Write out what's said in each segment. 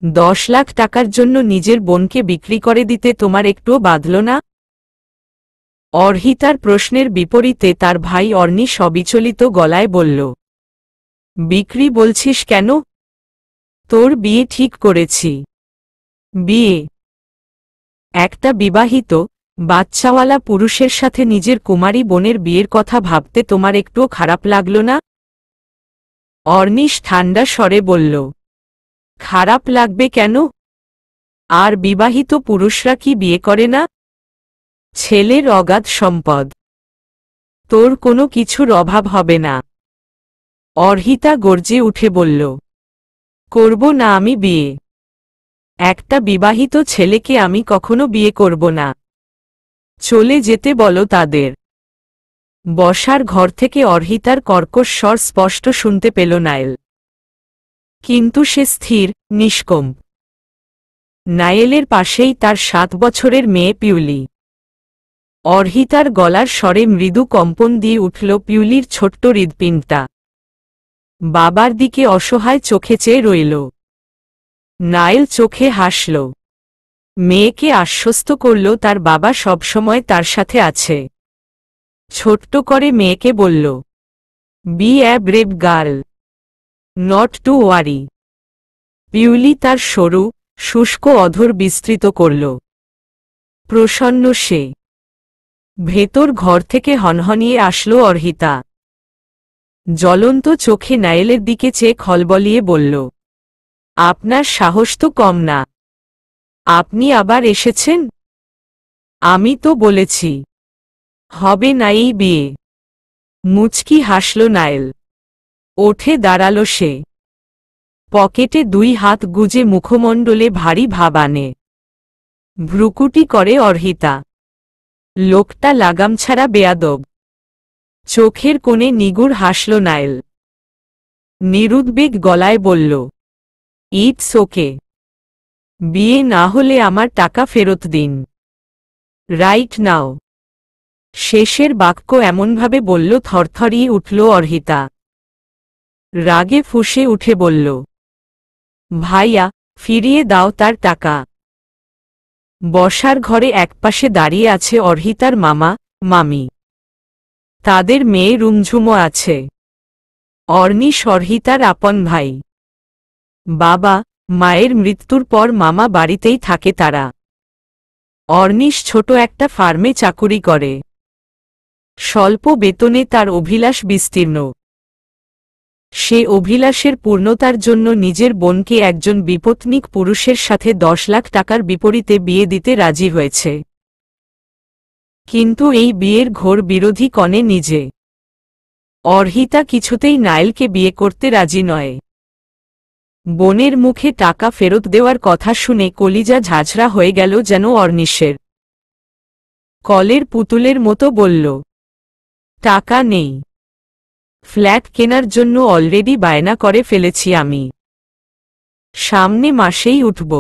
10 লাখ টাকার জন্য নিজের বোনকে বিক্রি করে দিতে তোমার একটুও বাধল না? অর্হিতার প্রশ্নের বিপরীতে তার ভাই অর্ণিশ অবিচলিত গলায় বলল, বিক্রি বলছিস কেন? তোর বিয়ে ঠিক করেছি। বিয়ে? একটা বিবাহিত বাচ্চাওয়ালা পুরুষের সাথে নিজের কুমারী বোনের বিয়ের কথা ভাবতে তোমার একটুও খারাপ লাগল না? অর্ণিশ ঠান্ডা স্বরে বলল, খারাপ লাগবে কেন? আর বিবাহিত পুরুষরা কি বিয়ে করে না? ছেলের অগাধ সম্পদ, তোর কোনো কিছুর অভাব হবে না। অর্হিতা গর্জে উঠে বলল, করব না আমি বিয়ে। একটা বিবাহিত ছেলেকে আমি কখনো বিয়ে করব না। চলে যেতে বলো তাদের। বসার ঘর থেকে অর্হিতার কর্কশ স্বর স্পষ্ট শুনতে পেল নায়েল। কিন্তু সে স্থির, নিষ্কম্প। নায়েলের পাশেই তার 7 বছরের মেয়ে পিউলি। অর্হিতার গলার স্বরে মৃদু কম্পন দিয়ে উঠল পিউলির ছোট্ট হৃৎপিণ্ডটা। বাবার দিকে অসহায় চোখে চেয়ে রইল। নায়েল চোখে হাসল। মেয়েকে আশ্বস্ত করল তার বাবা সবসময় তার সাথে আছে। ছোট্ট করে মেয়েকে বলল, be a brave girl, not to worry. Piuli তার সরু, শুষ্ক অধর বিস্তৃত করল। প্রসন্ন সে। ভেতর ঘর থেকে হনহনিয়ে আসলো অর্হিতা। জ্বলন্ত চোখে নায়েলের দিকে চেয়ে খলবলিয়ে বলল, আপনার সাহস তো কম না। আপনি আবার এসেছেন? আমি তো বলেছি হবে না এই বিয়ে। মুচকি হাসল নায়েল। ওঠে দাঁড়াল সে। পকেটে 2 হাত গুজে মুখমণ্ডলে ভারী ভাব আনে। ভ্রুকুটি করে অর্হিতা। লোকটা লাগামছাড়া বেয়াদব। চোখের কোণে নিগুড় হাসল নায়েল। নিরুদ্বেগ গলায় বলল, ইটস ওকে। বিয়ে না হলে আমার টাকা ফেরত দিন, রাইট নাও। শেষের বাক্য এমনভাবে বলল থরথরিয়ে উঠল অর্হিতা। রাগে ফুঁসে উঠে বলল, ভাইয়া, ফিরিয়ে দাও তার টাকা। বসার ঘরে একপাশে দাঁড়িয়ে আছে অর্হিতার মামা, মামি। তাদের মেয়ে রুমঝুমো আছে। অর্ণিশ অর্হিতার আপন ভাই। বাবা মায়ের মৃত্যুর পর মামা বাড়িতেই থাকে তারা। অর্ণিশ ছোট একটা ফার্মে চাকুরি করে। স্বল্প বেতনে তার অভিলাষ বিস্তীর্ণ। সে অভিলাষের পূর্ণতার জন্য নিজের বোনকে একজন বিপত্নিক পুরুষের সাথে 10 লাখ টাকার বিপরীতে বিয়ে দিতে রাজি হয়েছে। কিন্তু এই বিয়ের ঘোর বিরোধী কনে নিজে। অর্হিতা কিছুতেই নায়েলকে বিয়ে করতে রাজি নয়। বোনের মুখে টাকা ফেরত দেওয়ার কথা শুনে কলিজা ঝাঁঝরা হয়ে গেল যেন অর্ণিশের। কলের পুতুলের মতো বলল, টাকা নেই। ফ্ল্যাট কেনার জন্য অলরেডি বায়না করে ফেলেছি আমি। সামনে মাসেই উঠব।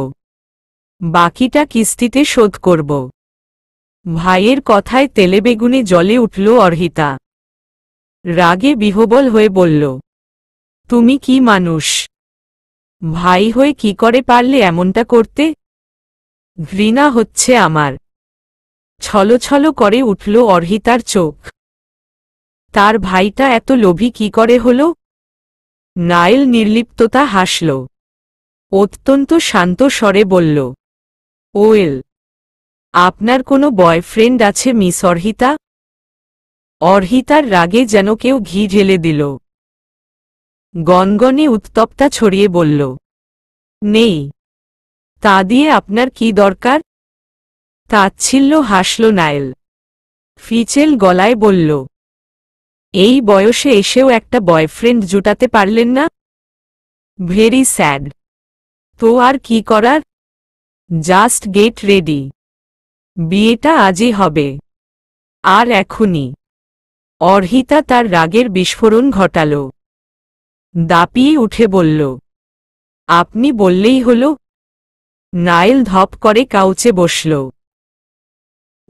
বাকিটা কিস্তিতে শোধ করব। ভাইয়ের কথায় তেলেবেগুনে জ্বলে উঠল অর্হিতা। রাগে বিহ্বল হয়ে বলল, তুমি কি মানুষ? ভাই হয়ে কি করে পারলে এমনটা করতে? ঘৃণা হচ্ছে আমার। ছলছল করে উঠল অর্হিতার চোখ। তার ভাইটা এত লোভী কি করে হল? নায়েল নির্লিপ্ততা হাসল। অত্যন্ত শান্ত স্বরে বলল, ওয়েল, আপনার কোনো বয়ফ্রেন্ড আছে মিস অর্হিতা? অর্হিতার রাগে যেন কেউ ঘি ঢেলে দিল। গনগনে উত্তপ্তা ছড়িয়ে বলল, নেই। তা দিয়ে আপনার কি দরকার? তাচ্ছিল্য হাসল নায়েল। ফিচেল গলায় বলল, এই বয়সে এসেও একটা বয়ফ্রেন্ড জুটাতে পারলেন না? Very sad. তো আর কি করার? Just get ready. বিয়েটা আজই হবে। আর এখনই। অর্হিতা তার রাগের বিস্ফোরণ ঘটাল। দাপিয়ে উঠে বলল, আপনি বললেই হলো। নায়েল ধপ করে কাউচে বসল।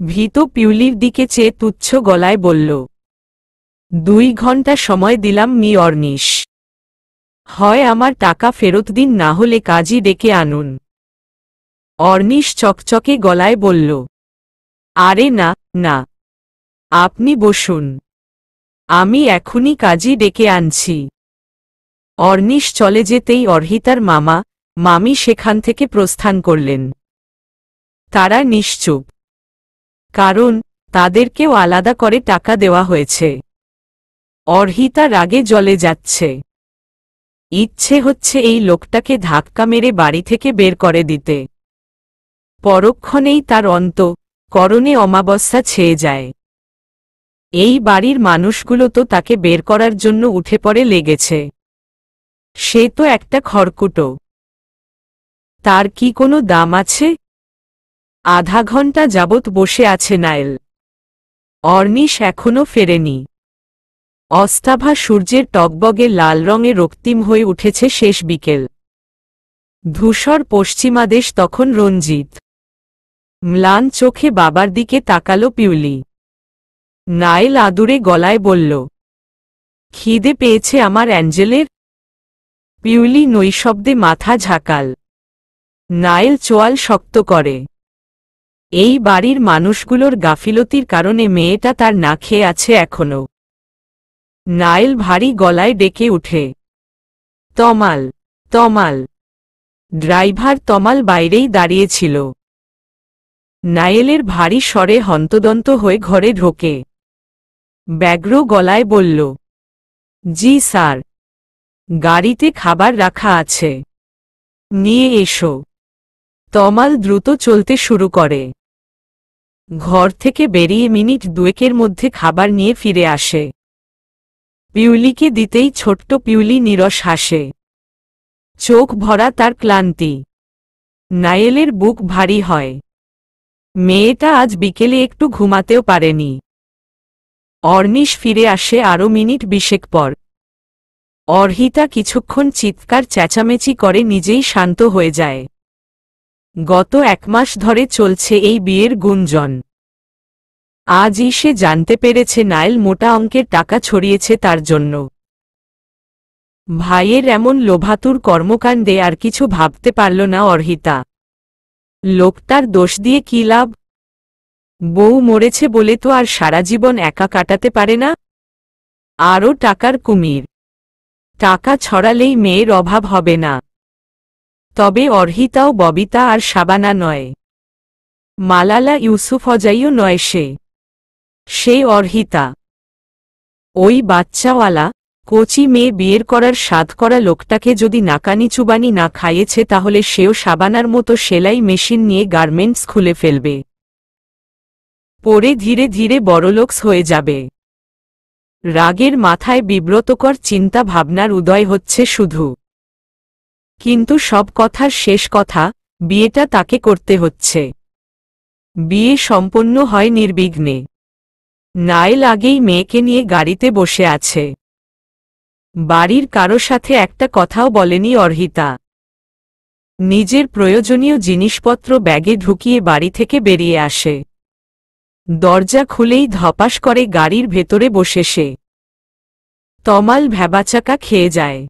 ভীত পিউলির দিকে চেয়ে তুচ্ছ গলায় বলল, 2 ঘন্টা সময় দিলাম মি অর্ণিশ। হয় আমার টাকা ফেরত দিন, না হলে কাজী ডেকে আনুন। অর্নিশ চকচকে গলায় বলল, আরে না, না, আপনি বসুন, আমি এখনই কাজী ডেকে আনছি। অর্নিশ চলে যেতেই অর্হিতার মামা মামি সেখান থেকে প্রস্থান করলেন। তারা নিশ্চুপ, কারণ তাদেরকেও আলাদা করে টাকা দেওয়া হয়েছে। অর্হিতা রাগে জ্বলে যাচ্ছে। ইচ্ছে হচ্ছে এই লোকটাকে ধাক্কা মেরে বাড়ি থেকে বের করে দিতে। পরক্ষণেই তার করণে অমাবস্যা ছেয়ে যায়। এই বাড়ির মানুষগুলো তো তাকে বের করার জন্য উঠে পড়ে লেগেছে। সে তো একটা খড়কুটো, তার কি কোনো দাম আছে? আধা ঘন্টা যাবৎ বসে আছে নায়েল। অর্নিশ এখনো ফেরেনি। অস্তাভা সূর্যের টগবগে লাল রঙে রক্তিম হয়ে উঠেছে শেষ বিকেল। ধূসর পশ্চিমাদেশ তখন রঞ্জিত। ম্লান চোখে বাবার দিকে তাকালো পিউলি। নায়েল আদুরে গলায় বলল, খিদে পেয়েছে আমার অ্যাঞ্জেলের? পিউলি নৈশব্দে মাথা ঝাঁকাল। নায়েল চোয়াল শক্ত করে। এই বাড়ির মানুষগুলোর গাফিলতির কারণে মেয়েটা তার না খেয়ে আছে এখনো। নায়েল ভারী গলায় ডেকে উঠে, তমাল, তমাল। ড্রাইভার তমাল বাইরেই দাঁড়িয়েছিল। নায়েলের ভারী স্বরে হন্তদন্ত হয়ে ঘরে ঢোকে। ব্যগ্র গলায় বলল, জি স্যার, গাড়িতে খাবার রাখা আছে, নিয়ে এসো। তমাল দ্রুত চলতে শুরু করে। ঘর থেকে বেরিয়ে মিনিট দুয়েকের মধ্যে খাবার নিয়ে ফিরে আসে। পিউলিকে দিতেই ছোট্ট পিউলি নীরস হাসে। চোখ ভরা তার ক্লান্তি। নায়েলের বুক ভারী হয়। মেয়েটা আজ বিকেলে একটু ঘুমাতেও পারেনি। অর্নিশ ফিরে আসে আরও মিনিট 20 পর। অর্হিতা কিছুক্ষণ চিৎকার চেঁচামেচি করে নিজেই শান্ত হয়ে যায়। গত 1 মাস ধরে চলছে এই বিয়ের গুঞ্জন। আজই সে জানতে পেরেছে নায়েল মোটা অঙ্কের টাকা ছড়িয়েছে তার জন্য। ভাইয়ের এমন লোভাতুর কর্মকাণ্ডে আর কিছু ভাবতে পারল না অর্হিতা। লোকটার দোষ দিয়ে কী লাভ? বউ মরেছে বলে তো আর সারা জীবন একা কাটাতে পারে না। আরও টাকার কুমির। টাকা ছড়ালেই মেয়ের অভাব হবে না। তবে অর্হিতাও ববিতা আর শাবানা নয়। মালালা ইউসুফজাইও নয় সে। সে অর্হিতা। ওই বাচ্চাওয়ালা কচি মেয়ে বিয়ের করার সাধ করা লোকটাকে যদি নাকানি চুবানি না খাইয়েছে, তাহলে সেও শাবানার মতো সেলাই মেশিন নিয়ে গার্মেন্টস খুলে ফেলবে। পরে ধীরে ধীরে বড়লোকস হয়ে যাবে। রাগের মাথায় বিব্রতকর চিন্তা ভাবনার উদয় হচ্ছে শুধু। কিন্তু সব কথার শেষ কথা, বিয়েটা তাকে করতে হচ্ছে। বিয়ে সম্পন্ন হয় নির্বিঘ্নে। নায়েল আগেই মেয়েকে নিয়ে গাড়িতে বসে আছে। বাড়ির কারো সাথে একটা কথাও বলেনি অর্হিতা। নিজের প্রয়োজনীয় জিনিসপত্র ব্যাগে ঢুকিয়ে বাড়ি থেকে বেরিয়ে আসে। দরজা খুলেই ধপাস করে গাড়ির ভেতরে বসে সে। তমাল ভ্যাবাচাকা খেয়ে যায়।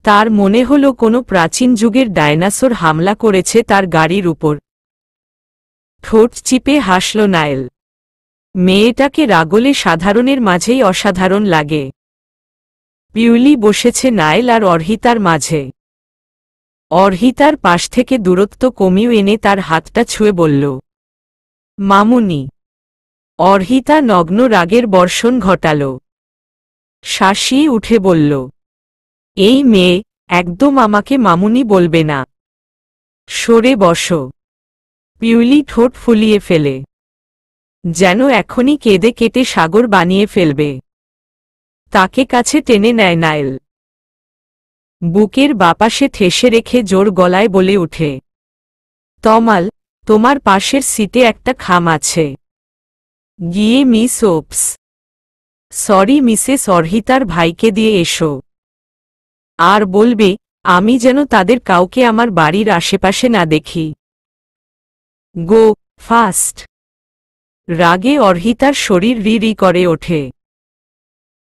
তার মনে হলো কোনো প্রাচীন যুগের ডায়নাসোর হামলা করেছে তার গাড়ির উপর। ঠোঁট চিপে হাসল নায়েল। মেয়েটাকে রাগলে সাধারণের মাঝেই অসাধারণ লাগে। পিউলি বসেছে নায়েল আর অর্হিতার মাঝে। অর্হিতার পাশ থেকে দূরত্ব কমিয়ে এনে তার হাতটা ছুঁয়ে বলল, মামুনি। অর্হিতা নগ্ন রাগের বর্ষণ ঘটাল। শাসিয়ে উঠে বলল, এই মেয়ে একদম আমাকে মামুনি বলবে না। সরে বসো। পিউলি ঠোঁট ফুলিয়ে ফেলে, যেন এখনই কেঁদে কেটে সাগর বানিয়ে ফেলবে। তাকে কাছে টেনে নেয় নায়েল। বুকের বাপাশে ঠেসে রেখে জোর গলায় বলে উঠে, তমাল, তোমার পাশের সিটে একটা খাম আছে, গিয়ে মিস ওপস সরি মিসেস অর্হিতার ভাইকে দিয়ে এসো। আর বলবে আমি যেন তাদের কাউকে আমার বাড়ির আশেপাশে না দেখি। গো ফাস্ট। রাগে অর্হিতার শরীর রি করে ওঠে।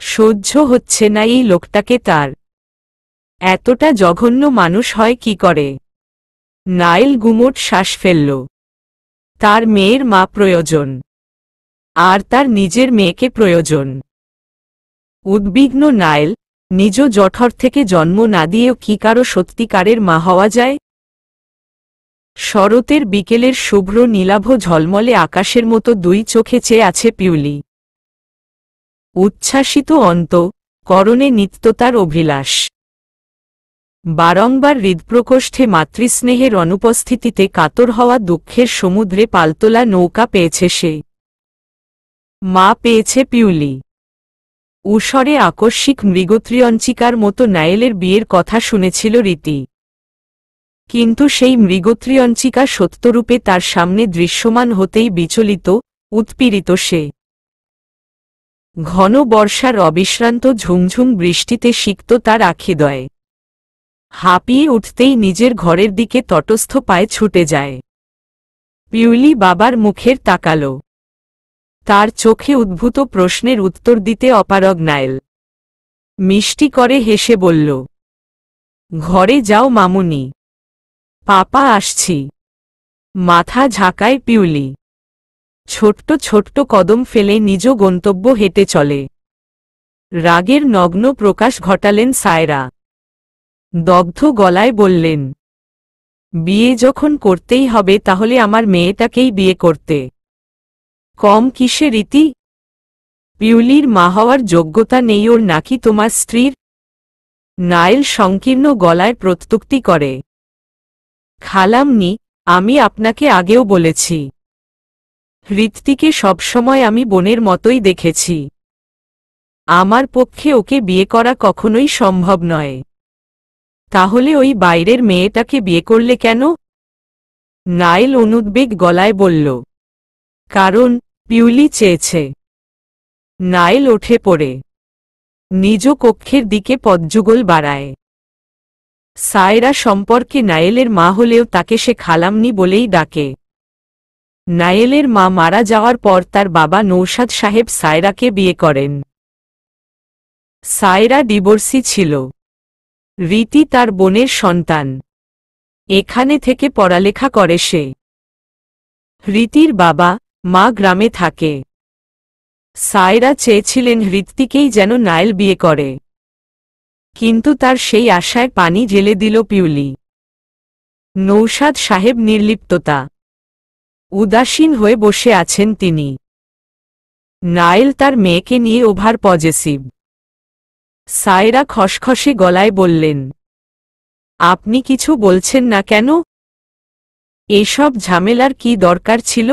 সহ্য হচ্ছে না এই লোকটাকে তার। এতটা জঘন্য মানুষ হয় কি করে? নাইল গুমোট শ্বাস ফেলল। তার মেয়ের মা প্রয়োজন, আর তার নিজের মেয়েকে প্রয়োজন। উদ্বিগ্ন নাইল, নিজ জঠর থেকে জন্ম না দিয়েও কি কারো সত্যিকারের মা হওয়া যায়? শরতের বিকেলের শুভ্র নীলাভ ঝলমলে আকাশের মতো দুই চোখে চেয়ে আছে পিউলি। উচ্ছ্বাসিত অন্ত করণে নিত্যতার অভিলাষ। বারংবার হৃদপ্রকোষ্ঠে মাতৃস্নেহের অনুপস্থিতিতে কাতর হওয়া দুঃখের সমুদ্রে পালতোলা নৌকা পেয়েছে সে। মা পেয়েছে পিউলি। উষরে আকস্মিক মৃগত্রিয়ঞ্চিকার মতো নায়েলের বিয়ের কথা শুনেছিল রীতি। কিন্তু সেই মৃগত্রিয়ঞ্চিকা সত্যরূপে তার সামনে দৃশ্যমান হতেই বিচলিত, উৎপীড়িত সে। ঘন বর্ষার অবিশ্রান্ত ঝুমঝুম বৃষ্টিতে সিক্ত তার আখিদ্বয়। হাঁপিয়ে উঠতেই নিজের ঘরের দিকে তটস্থ পায়ে ছুটে যায়। পিউলি বাবার মুখের তাকাল। তার চোখে উদ্ভূত প্রশ্নের উত্তর দিতে অপারগ নাইল। মিষ্টি করে হেসে বলল, ঘরে যাও মামুনি, পাপা আসছি। মাথা ঝাঁকায় পিউলি। ছোট্ট ছোট্ট কদম ফেলে নিজ গন্তব্য হেঁটে চলে। রাগের নগ্ন প্রকাশ ঘটালেন সায়রা। দগ্ধ গলায় বললেন, বিয়ে যখন করতেই হবে তাহলে আমার মেয়েটাকেই বিয়ে করতে। কম কিসে রীতি? পিউলির মা হওয়ার যোগ্যতা নেই ওর নাকি তোমার স্ত্রীর? নাইল সংকীর্ণ গলায় প্রত্যুক্তি করে। খালামনি, আমি আপনাকে আগেও বলেছি, হৃতিকে সবসময় আমি বোনের মতোই দেখেছি। আমার পক্ষে ওকে বিয়ে করা কখনোই সম্ভব নয়। তাহলে ওই বাইরের মেয়েটাকে বিয়ে করলে কেন? নাইল অনুদ্বেগ গলায় বলল, কারণ পিউলি চেয়েছে। নাইল ওঠে পড়ে নিজ কক্ষের দিকে পদযুগল বাড়ায়। সায়রা সম্পর্কে নায়েলের মা হলেও তাকে সে খালামনি বলেই ডাকে। নায়েলের মা মারা যাওয়ার পর তার বাবা নৌশাদ সাহেব সায়রাকে বিয়ে করেন। সায়রা ডিভোর্সি ছিল। রীতি তার বোনের সন্তান। এখানে থেকে পড়ালেখা করে সে। রীতির বাবা মা গ্রামে থাকে। সায়রা চেয়েছিলেন হৃতিকেই যেন নাইল বিয়ে করে, কিন্তু তার সেই আশায় পানি ঢেলে দিল পিউলি। নৌশাদ সাহেব নির্লিপ্ততা। উদাসীন হয়ে বসে আছেন তিনি। নাইল তার মেয়েকে নিয়ে ওভার পজেসিভ। সায়রা খসখসে গলায় বললেন, আপনি কিছু বলছেন না কেন? এসব ঝামেলার কি দরকার ছিল?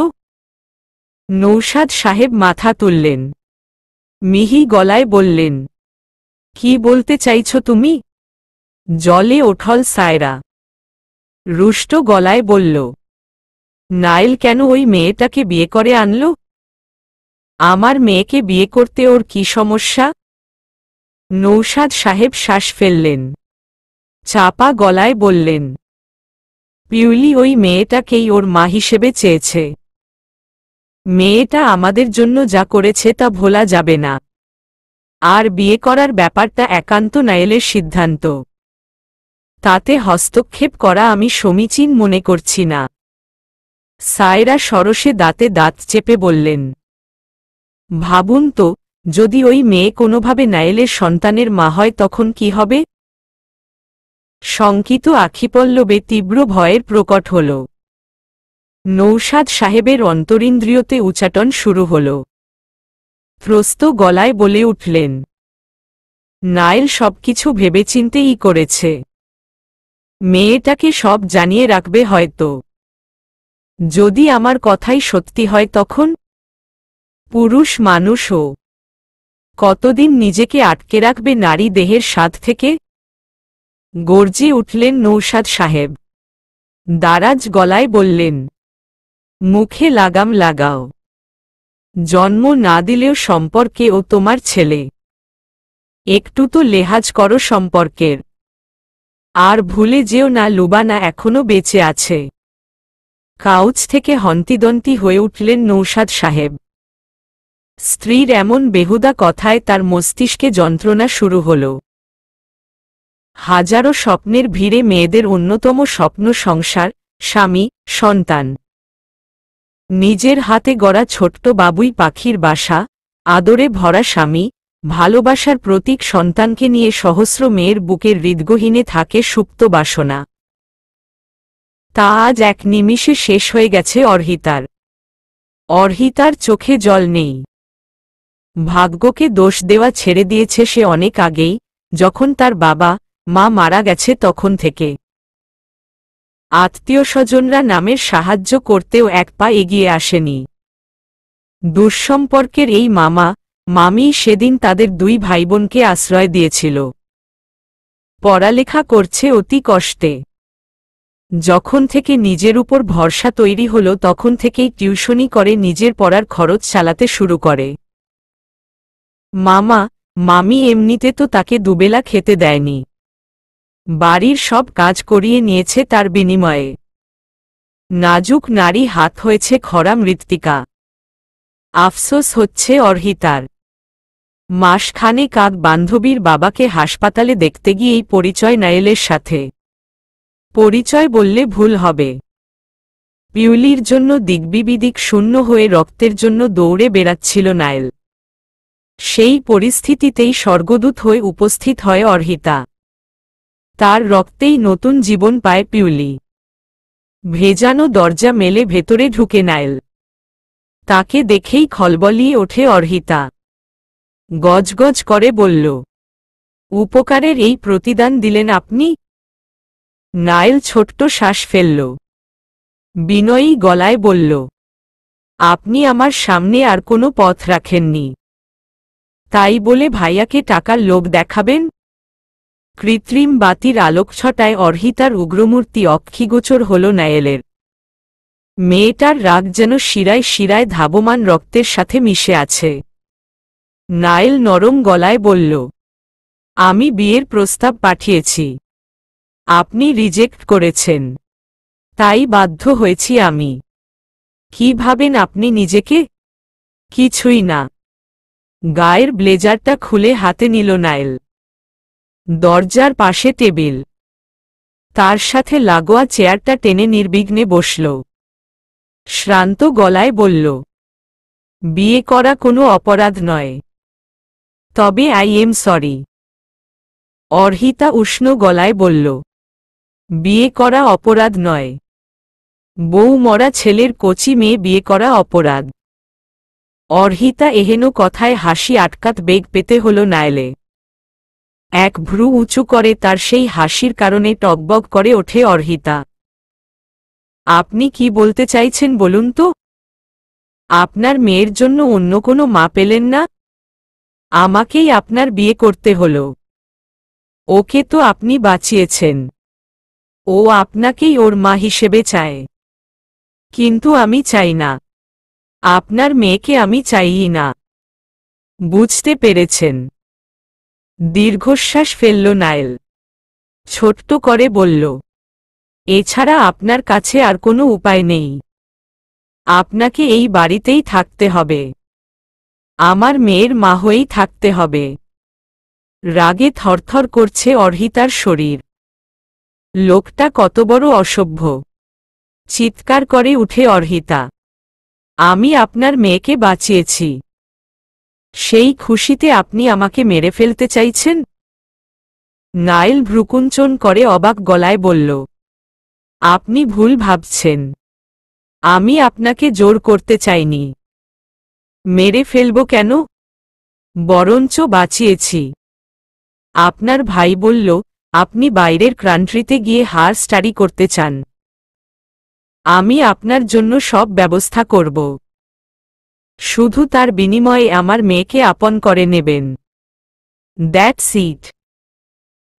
নৌশাদ সাহেব মাথা তুললেন। মিহি গলায় বললেন, কি বলতে চাইছ তুমি? জলে ওঠল সায়রা। রুষ্ট গলায় বলল, নাইল কেন ওই মেয়েটাকে বিয়ে করে আনল? আমার মেয়েকে বিয়ে করতে ওর কি সমস্যা? নৌশাদ সাহেব শ্বাস ফেললেন। চাপা গলায় বললেন, পিউলি ওই মেয়েটাকেই ওর মা হিসেবে চেয়েছে। মেয়েটা আমাদের জন্য যা করেছে তা ভোলা যাবে না। আর বিয়ে করার ব্যাপারটা একান্ত নাইলের সিদ্ধান্ত। তাতে হস্তক্ষেপ করা আমি সমীচীন মনে করছি না। সায়রা সরসে দাঁতে দাঁত চেপে বললেন, ভাবুন তো, যদি ওই মেয়ে কোনোভাবে নাইলের সন্তানের মা হয় তখন কি হবে? শঙ্কিত আখিপল্লবে তীব্র ভয়ের প্রকট হল। নৌশাদ সাহেবের অন্তরিন্দ্রিয়তে উচাটন শুরু হল। ত্রস্ত গলায় বলে উঠলেন, নাইল সবকিছু ভেবেচিন্তেই করেছে। মেয়েটাকে সব জানিয়ে রাখবে হয়তো। যদি আমার কথাই সত্যি হয় তখন? পুরুষ মানুষও কতদিন নিজেকে আটকে রাখবে নারী দেহের স্বাদ থেকে? গর্জে উঠলেন নৌশাদ সাহেব। দারাজ গলায় বললেন, মুখে লাগাম লাগাও। জন্ম না দিলেও সম্পর্কে ও তোমার ছেলে। একটু তো লেহাজ করো সম্পর্কের। আর ভুলে যেও না লুবানা এখনো বেঁচে আছে। কাউচ থেকে হন্তিদন্তি হয়ে উঠলেন নৌশাদ সাহেব। স্ত্রীর এমন বেহুদা কথায় তার মস্তিষ্কে যন্ত্রণা শুরু হল। হাজারো স্বপ্নের ভিড়ে মেয়েদের অন্যতম স্বপ্ন সংসার, স্বামী, সন্তান। নিজের হাতে গড়া ছোট্ট বাবুই পাখির বাসা, আদরে ভরা স্বামী, ভালোবাসার প্রতীক সন্তানকে নিয়ে সহস্র মেয়ের বুকের হৃদ্গহীনে থাকে সুপ্ত বাসনা। তা আজ এক নিমিষে শেষ হয়ে গেছে অর্হিতার। অর্হিতার চোখে জল নেই। ভাগ্যকে দোষ দেওয়া ছেড়ে দিয়েছে সে অনেক আগেই, যখন তার বাবা মা মারা গেছে তখন থেকে। আত্মীয়স্বজনরা নামের সাহায্য করতেও এক পা এগিয়ে আসেনি। দুঃসম্পর্কের এই মামা মামি সেদিন তাদের দুই ভাইবোনকে আশ্রয় দিয়েছিল। পড়ালেখা করছে অতি কষ্টে। যখন থেকে নিজের উপর ভরসা তৈরি হলো তখন থেকেই টিউশনি করে নিজের পড়ার খরচ চালাতে শুরু করে। মামা মামি এমনিতে তো তাকে দুবেলা খেতে দেয়নি, বাড়ির সব কাজ করিয়ে নিয়েছে তার বিনিময়ে। নাজুক নারী হাত হয়েছে খরা মৃত্তিকা। আফসোস হচ্ছে অর্হিতার। মাসখানেক আগ বান্ধবীর বাবাকে হাসপাতালে দেখতে গিয়েই পরিচয় নায়েলের সাথে। পরিচয় বললে ভুল হবে। পিউলির জন্য দিগ্বিদিক শূন্য হয়ে রক্তের জন্য দৌড়ে বেড়াচ্ছিল নায়েল। সেই পরিস্থিতিতেই স্বর্গদূত হয়ে উপস্থিত হয় অর্হিতা। তার রক্তেই নতুন জীবন পায় পিউলি। ভেজানো দরজা মেলে ভেতরে ঢুকে নায়েল। তাকে দেখেই খলবলিয়ে ওঠে অর্হিতা। গজগজ করে বলল, উপকারের এই প্রতিদান দিলেন আপনি? নায়েল ছোট্ট শ্বাস ফেলল। বিনয়ী গলায় বলল, আপনি আমার সামনে আর কোনো পথ রাখেননি, তাই বলে ভাইয়াকে টাকার লোভ দেখাবেন? কৃত্রিম বাতির আলোকছটায় অর্হিতার উগ্রমূর্তি অক্ষিগোচর হল নায়েলের। মেয়েটার রাগ যেন শিরায় শিরায় ধাবমান রক্তের সাথে মিশে আছে। নায়েল নরম গলায় বলল, আমি বিয়ের প্রস্তাব পাঠিয়েছি, আপনি রিজেক্ট করেছেন, তাই বাধ্য হয়েছি আমি। কি ভাবেন আপনি নিজেকে? কিছুই না। গায়ের ব্লেজারটা খুলে হাতে নিল নায়েল। দরজার পাশে টেবিল, তার সাথে লাগোয়া চেয়ারটা টেনে নির্বিঘ্নে বসল। শ্রান্ত গলায় বলল, বিয়ে করা কোনো অপরাধ নয়, তবে আই এম সরি। অর্হিতা উষ্ণ গলায় বলল, বিয়ে করা অপরাধ নয়, বউ মরা ছেলের কচি মেয়ে বিয়ে করা অপরাধ। অর্হিতা এহেন কথায় হাসি আটকাত বেগ পেতে হল নায়েলে। এক ভ্রু উঁচু করে তার সেই হাসির কারণে টকবক করে ওঠে অর্হিতা। আপনি কি বলতে চাইছেন বলুন তো? আপনার মেয়ের জন্য অন্য কোনো মা পেলেন না? আমাকেই আপনার বিয়ে করতে হল। ওকে তো আপনি বাঁচিয়েছেন, ও আপনাকেই ওর মা হিসেবে চায়। কিন্তু আমি চাই না, আপনার মেয়েকে আমি চাইই না। বুঝতে পেরেছেন? দীর্ঘশ্বাস ফেলল নায়েল। ছোট্ট করে বলল, এছাড়া আপনার কাছে আর কোনো উপায় নেই। আপনাকে এই বাড়িতেই থাকতে হবে, আমার মেয়ের মা হয়েই থাকতে হবে। রাগে থরথর করছে অর্হিতার শরীর। লোকটা কত বড় অসভ্য! চিৎকার করে উঠে অর্হিতা, আমি আপনার মেয়েকে বাঁচিয়েছি, সেই খুশিতে আপনি আমাকে মেরে ফেলতে চাইছেন? নায়েল ভ্রুকুঞ্চন করে অবাক গলায় বলল, আপনি ভুল ভাবছেন, আমি আপনাকে জোর করতে চাইনি। মেরে ফেলব কেন? বরঞ্চ বাঁচিয়েছি। আপনার ভাই বলল আপনি বাইরের কান্ট্রিতে গিয়ে হায়ার স্টাডি করতে চান, আমি আপনার জন্য সব ব্যবস্থা করব, শুধু তার বিনিময়ে আমার মেয়েকে আপন করে নেবেন। That's it.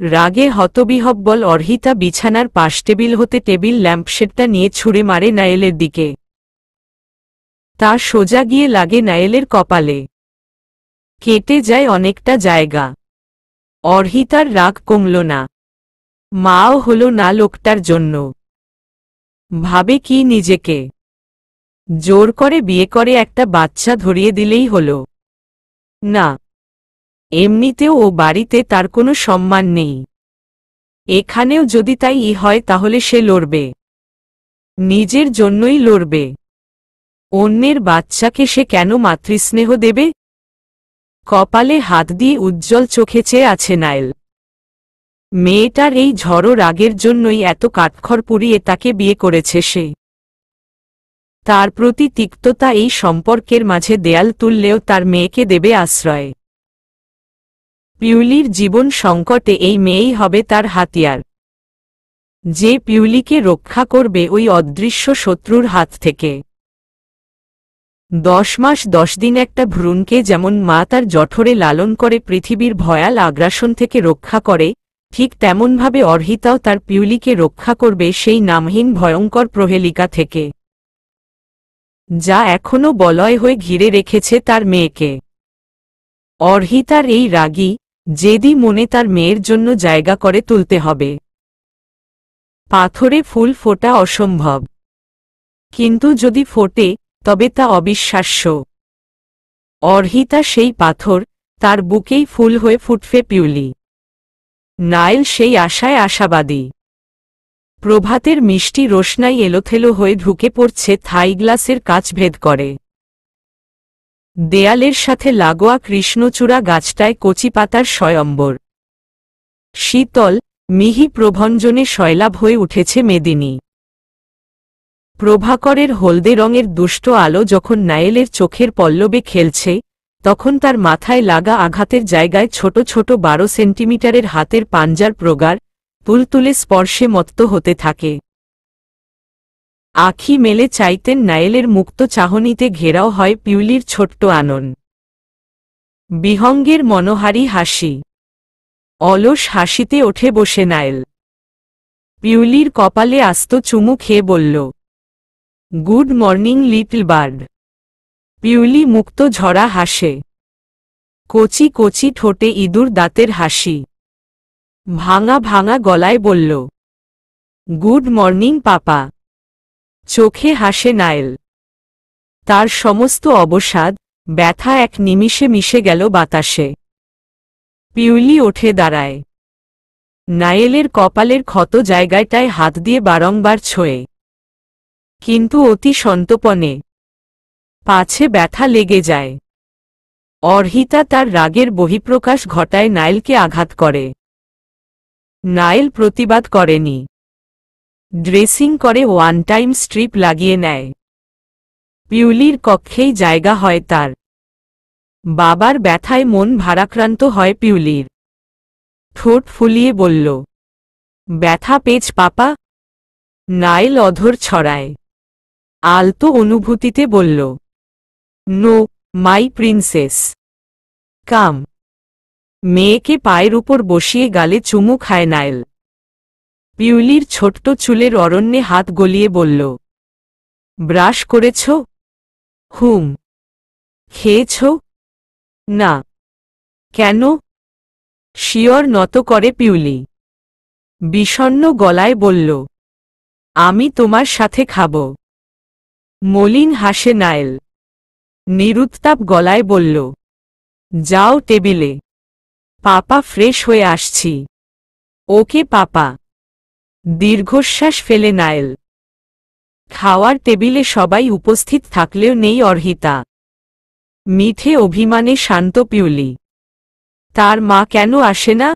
রাগে হতবিহ্বল অর্হিতা বিছানার পাশ টেবিল হতে টেবিল ল্যাম্পশেডটা নিয়ে ছুঁড়ে মারে নায়েলের দিকে। তা সোজা গিয়ে লাগে নায়েলের কপালে, কেটে যায় অনেকটা জায়গা। অর্হিতার রাগ কমল না, মাও হল না লোকটার জন্য। ভাবে কি নিজেকে জোর করে বিয়ে করে একটা বাচ্চা ধরিয়ে দিলেই হল। না, এমনিতেও ও বাড়িতে তার কোনো সম্মান নেই। এখানেও যদি তাই হয় তাহলে সে লড়বে, নিজের জন্যই লড়বে। অন্যের বাচ্চাকে সে কেন মাতৃস্নেহ দেবে? কপালে হাত দিয়ে উজ্জ্বল চোখে চেয়ে আছে নায়েল। মেয়েটার এই ঝড়ো রাগের জন্যই এত কাঠখড় পুড়িয়ে তাকে বিয়ে করেছে সে। তার প্রতি তিক্ততা এই সম্পর্কের মাঝে দেয়াল তুললেও তার মেয়েকে দেবে আশ্রয়। পিউলির জীবন সংকটে এই মেয়েই হবে তার হাতিয়ার, যে পিউলিকে রক্ষা করবে ওই অদৃশ্য শত্রুর হাত থেকে। 10 মাস 10 দিন একটা ভ্রূণকে যেমন মা তার জঠরে লালন করে পৃথিবীর ভয়াল আগ্রাসন থেকে রক্ষা করে, ঠিক তেমনভাবে অর্হিতাও তার পিউলিকে রক্ষা করবে সেই নামহীন ভয়ঙ্কর প্রহেলিকা থেকে, যা এখনো বলয় হয়ে ঘিরে রেখেছে তার মেয়েকে। অর্হিতার এই রাগী জেদি মনে তার মেয়ের জন্য জায়গা করে তুলতে হবে। পাথরে ফুল ফোটা অসম্ভব, কিন্তু যদি ফোটে তবে তা অবিশ্বাস্য। অর্হিতা সেই পাথর, তার বুকেই ফুল হয়ে ফুটবে পিউলি। নায়েল সেই আশায় আশাবাদী। প্রভাতের মিষ্টি রোশনাই এলোথেলো হয়ে ঢুকে পড়ছে থাই গ্লাসের কাচ ভেদ করে। দেয়ালের সাথে লাগোয়া কৃষ্ণচূড়া গাছটায় কচি পাতার স্বয়ম্বর। শীতল মিহি প্রভঞ্জনে শয়লাভ হয়ে উঠেছে মেদিনী। প্রভাকরের হলদে রঙের দুষ্ট আলো যখন নায়েলের চোখের পল্লবে খেলছে, তখন তার মাথায় লাগা আঘাতের জায়গায় ছোট ছোট 12 সেন্টিমিটারের হাতের পাঞ্জার প্রগার তুলতুলে স্পর্শে মত্ত হতে থাকে। আখি মেলে চাইতেন নায়েলের মুক্ত চাহনিতে ঘেরাও হয় পিউলির ছোট্ট আনন। বিহঙ্গের মনোহারী হাসি, অলস হাসিতে ওঠে বসে নায়েল। পিউলির কপালে আস্ত চুমু খেয়ে বলল, গুড মর্নিং লিটল বার্ড। পিউলি মুক্ত ঝরা হাসে, কচি কচি ঠোঁটে ইঁদুর দাঁতের হাসি। ভাঙা ভাঙা গলায় বলল, গুড মর্নিং পাপা। চোখে হাসে নায়েল। তার সমস্ত অবসাদ ব্যথা এক নিমিষে মিশে গেল বাতাসে। পিউলি ওঠে দাঁড়ায়। নায়েলের কপালের ক্ষত জায়গাটায় হাত দিয়ে বারংবার ছোঁয়ে, কিন্তু অতি সন্তপনে, পাছে ব্যথা লেগে যায়। অর্হিতা তার রাগের বহিঃপ্রকাশ ঘটায় নায়েলকে আঘাত করে। নায়েল প্রতিবাদ করেনি, ড্রেসিং করে ওয়ান টাইম স্ট্রিপ লাগিয়ে নেয়। পিউলির কক্ষেই জায়গা হয় তার। বাবার ব্যথায় মন ভারাক্রান্ত হয় পিউলির। ঠোঁট ফুলিয়ে বলল, ব্যথা পেয়েছ পাপা? নায়েল অধর ছড়ায়। আলতো অনুভূতিতে বলল, নো মাই প্রিন্সেস, কাম। মেয়েকে পায়ের উপর বসিয়ে গালে চুমু খায় নায়েল। পিউলির ছোট্ট চুলের অরণ্যে হাত গলিয়ে বলল, ব্রাশ করেছ? হুম। খেয়েছ? না। কেন? শিয়র নত করে পিউলি। বিষণ্ণ গলায় বলল, আমি তোমার সাথে খাব। মলিন হাসে নায়েল। নিরুত্তাপ গলায় বলল, যাও টেবিলে, পাপা ফ্রেশ হয়ে আসছি। ওকে পাপা। দীর্ঘশ্বাস ফেলে নায়েল। খাওয়ার টেবিলে সবাই উপস্থিত থাকলেও নেই অর্হিতা। মিঠে অভিমানে শান্ত পিউলি। তার মা কেন আসে না?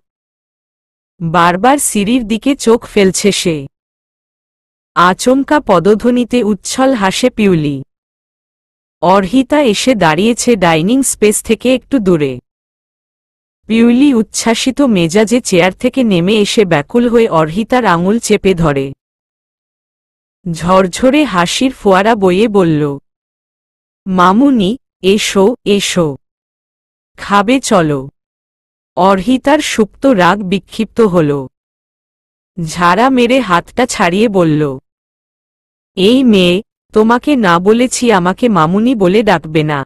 বারবার সিঁড়ির দিকে চোখ ফেলছে সে। আচমকা পদধ্বনিতে উচ্ছল হাসে পিউলি। অর্হিতা এসে দাঁড়িয়েছে ডাইনিং স্পেস থেকে একটু দূরে। পিউলি উচ্ছ্বাসিত মেজাজে চেয়ার থেকে নেমে এসে ব্যাকুল হয়ে অর্হিতার আঙুল চেপে ধরে। ঝরঝরে হাসির ফোয়ারা বয়ে বলল, মামুনি এসো এসো, খাবে চলো। অর্হিতার সুপ্ত রাগ বিক্ষিপ্ত হল। ঝাড়া মেরে হাতটা ছাড়িয়ে বলল, এই মেয়ে, তোমাকে না বলেছি আমাকে মামুনি বলে ডাকবে না।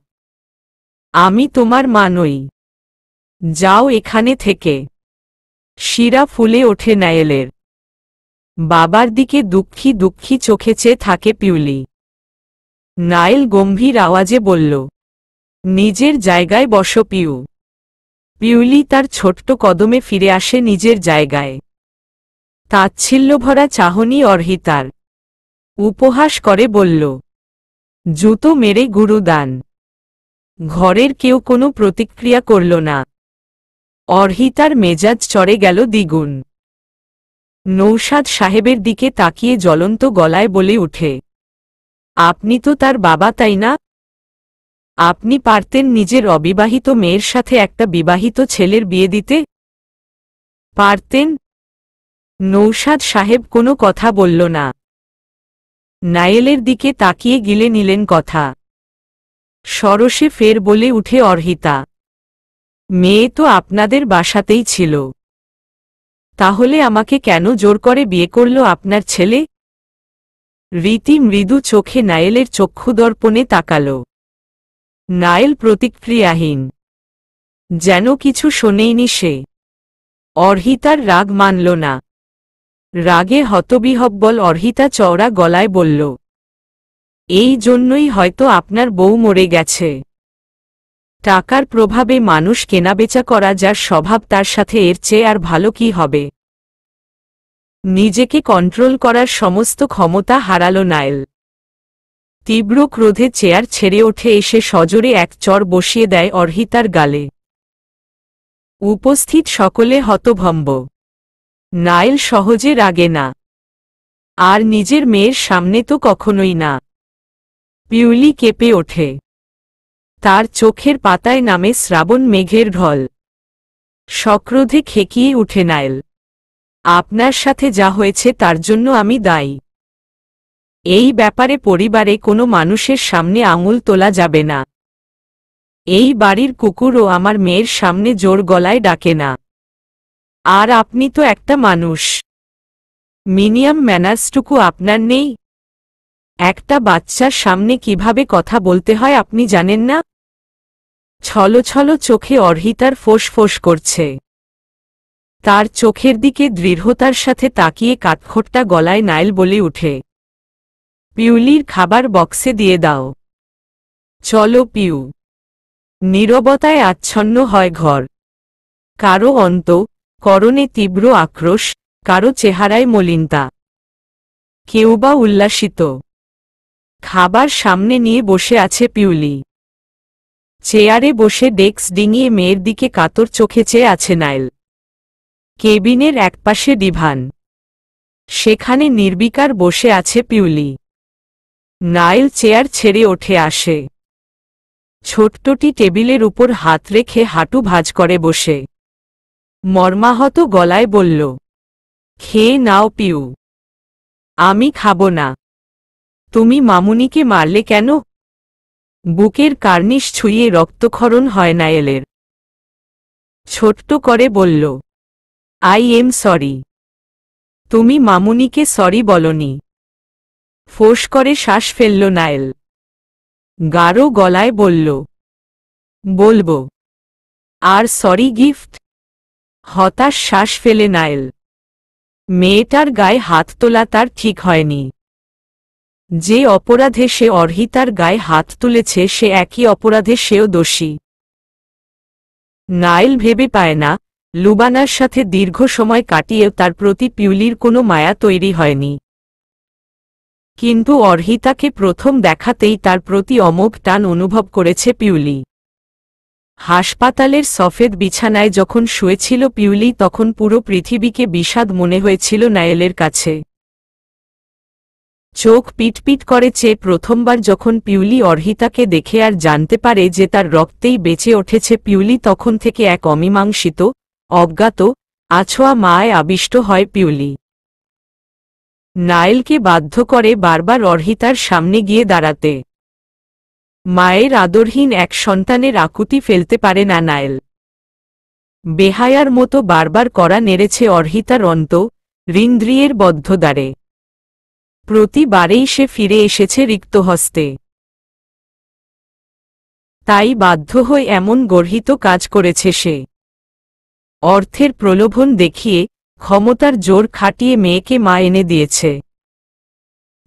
আমি তোমার মা নই। যাও এখানে থেকে। শিরা ফুলে ওঠে নায়েলের। বাবার দিকে দুঃখী দুঃখী চোখে চেয়ে থাকে পিউলি। নায়েল গম্ভীর আওয়াজে বলল, নিজের জায়গায় বসো পিউ। পিউলি তার ছোট্ট কদমে ফিরে আসে নিজের জায়গায়। তাচ্ছিল্যভরা চাহনি অর্হিতার। উপহাস করে বলল, জুতো মেরে গুরুদান। ঘরের কেউ কোনো প্রতিক্রিয়া করল না। অর্হিতার মেজাজ চড়ে গেল দ্বিগুণ। নৌসাদ সাহেবের দিকে তাকিয়ে জ্বলন্ত গলায় বলে উঠে, আপনি তো তার বাবা, তাই না? আপনি পারতেন নিজের অবিবাহিত মেয়ের সাথে একটা বিবাহিত ছেলের বিয়ে দিতে? পারতেন। নৌসাদ সাহেব কোনো কথা বলল না। নায়েলের দিকে তাকিয়ে গিলে নিলেন কথা। সরসে ফের বলে উঠে অর্হিতা, মেয়ে তো আপনাদের বাসাতেই ছিল। তাহলে আমাকে কেন জোর করে বিয়ে করল আপনার ছেলে? রীতি মৃদু চোখে নায়েলের চক্ষুদর্পণে তাকাল। নায়েল প্রতিক্রিয়াহীন, যেন কিছু শোনেইনি সে। অর্হিতার রাগ মানল না। রাগে হতবিহ্বল অর্হিতা চওড়া গলায় বলল, এই জন্যই হয়তো আপনার বউ মরে গেছে। টাকার প্রভাবে মানুষ কেনাবেচা করা যার স্বভাব, তার সাথে এর চেয়ে আর ভালো কি হবে? নিজেকে কন্ট্রোল করার সমস্ত ক্ষমতা হারাল নায়েল। তীব্র ক্রোধে চেয়ার ছেড়ে ওঠে এসে সজোরে এক চড় বসিয়ে দেয় অর্হিতার গালে। উপস্থিত সকলে হতভম্ব। নায়েল সহজে রাগে না, আর নিজের মেয়ের সামনে তো কখনোই না। পিউলি কেঁপে ওঠে। তার চোখের পাতায় নামে শ্রাবণ মেঘের ঢল। সক্রোধে খেকিয়ে উঠে নায়েল, আপনার সাথে যা হয়েছে তার জন্য আমি দায়ী। এই ব্যাপারে পরিবারে কোনো মানুষের সামনে আঙুল তোলা যাবে না। এই বাড়ির কুকুরও আমার মেয়ের সামনে জোর গলায় ডাকে না। আর আপনি তো একটা মানুষ, মিনিমাম ম্যানার্সটুকু আপনার নেই? একটা বাচ্চার সামনে কিভাবে কথা বলতে হয় আপনি জানেন না? ছলছল চোখে অর্হিতার ফোঁস করছে। তার চোখের দিকে দৃঢ়তার সাথে তাকিয়ে কাঠখোট্টা গলায় নায়েল বলে উঠে, পিউলির খাবার বক্সে দিয়ে দাও। চলো পিউ। নীরবতায় আচ্ছন্ন হয় ঘর। কারো করণে তীব্র আক্রোশ, কারো চেহারায় মলিনতা, কেউ বা উল্লাসিত। খাবার সামনে নিয়ে বসে আছে পিউলি। চেয়ারে বসে ডেস্ক ডিঙিয়ে মেয়ের দিকে কাতর চোখে চেয়ে আছে নায়েল। কেবিনের একপাশে ডিভান, সেখানে নির্বিকার বসে আছে পিউলি। নায়েল চেয়ার ছেড়ে ওঠে আসে। ছোট্টটি টেবিলের উপর হাত রেখে হাঁটু ভাঁজ করে বসে মর্মাহত গলায় বলল, খেয়ে নাও পিউ। আমি খাব না। তুমি মামুনিকে মারলে কেন? বুকের কার্নিশ ছুঁয়ে রক্তক্ষরণ হয় নায়েলের। ছোট্ট করে বলল, আই এম সরি। তুমি মামুনিকে সরি বলনি। ফোঁস করে শ্বাস ফেলল নায়েল। গাঢ় গলায় বলল, বলবো। আর সরি গিফট? হতাশ শ্বাস ফেলে নায়েল। মেয়েটার গায়ে হাত তোলা তার ঠিক হয়নি। যে অপরাধে সে অর্হিতার গায়ে হাত তুলেছে সে একই অপরাধে সেও দোষী। নায়েল ভেবে পায় না, লুবানার সাথে দীর্ঘ সময় কাটিয়েও তার প্রতি পিউলির কোনো মায়া তৈরি হয়নি। কিন্তু অর্হিতাকে প্রথম দেখাতেই তার প্রতি অমোঘ টান অনুভব করেছে পিউলি। হাসপাতালের সফেদ বিছানায় যখন শুয়েছিল পিউলি, তখন পুরো পৃথিবীকে বিষাদ মনে হয়েছিল নায়েলের কাছে। চোখ পিটপিট করে চেয়ে প্রথমবার যখন পিউলি অর্হিতাকে দেখে আর জানতে পারে যে তার রক্তেই বেঁচে উঠেছে পিউলি, তখন থেকে এক অমীমাংসিত, অজ্ঞাত, আছোয়া মায় আবিষ্ট হয় পিউলি। নায়েলকে বাধ্য করে বারবার অর্হিতার সামনে গিয়ে দাঁড়াতে। মায়ের আদরহীন এক সন্তানের আকুতি ফেলতে পারে না নায়েল। বেহায়ার মতো বারবার কড়া নেড়েছে অর্হিতার ঋন্দ্রিয়ের বদ্ধদ্বারে। প্রতিবারেই সে ফিরে এসেছে রিক্ত হস্তে। তাই বাধ্য হয়ে এমন গর্হিত কাজ করেছে সে। অর্থের প্রলোভন দেখিয়ে, ক্ষমতার জোর খাটিয়ে মেয়েকে মা এনে দিয়েছে।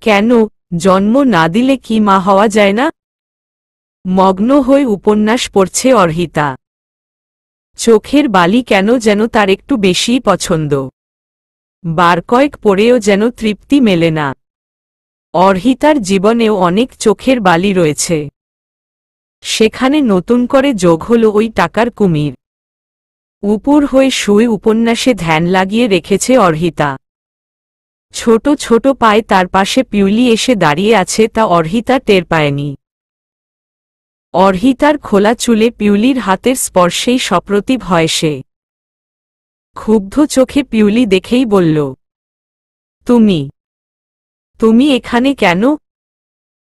কেন, জন্ম না দিলে কি মা হওয়া যায় না? মগ্ন হয়ে উপন্যাস পড়ছে অর্হিতা। চোখের বালি কেন যেন তার একটু বেশিই পছন্দ। বার কয়েক পড়েও যেন তৃপ্তি মেলে না। অর্হিতার জীবনেও অনেক চোখের বালি রয়েছে, সেখানে নতুন করে যোগ হল ওই টাকার কুমির। উপর হয়ে শুয়ে উপন্যাসে ধ্যান লাগিয়ে রেখেছে অর্হিতা। ছোট ছোট পায়ে তার পাশে পিউলি এসে দাঁড়িয়ে আছে, তা অর্হিতা টের পায়নি। অর্হিতার খোলা চুলে পিউলির হাতের স্পর্শেই সপ্রতিভ হয় সে। ক্ষুব্ধ চোখে পিউলি দেখেই বলল, তুমি তুমি এখানে কেন?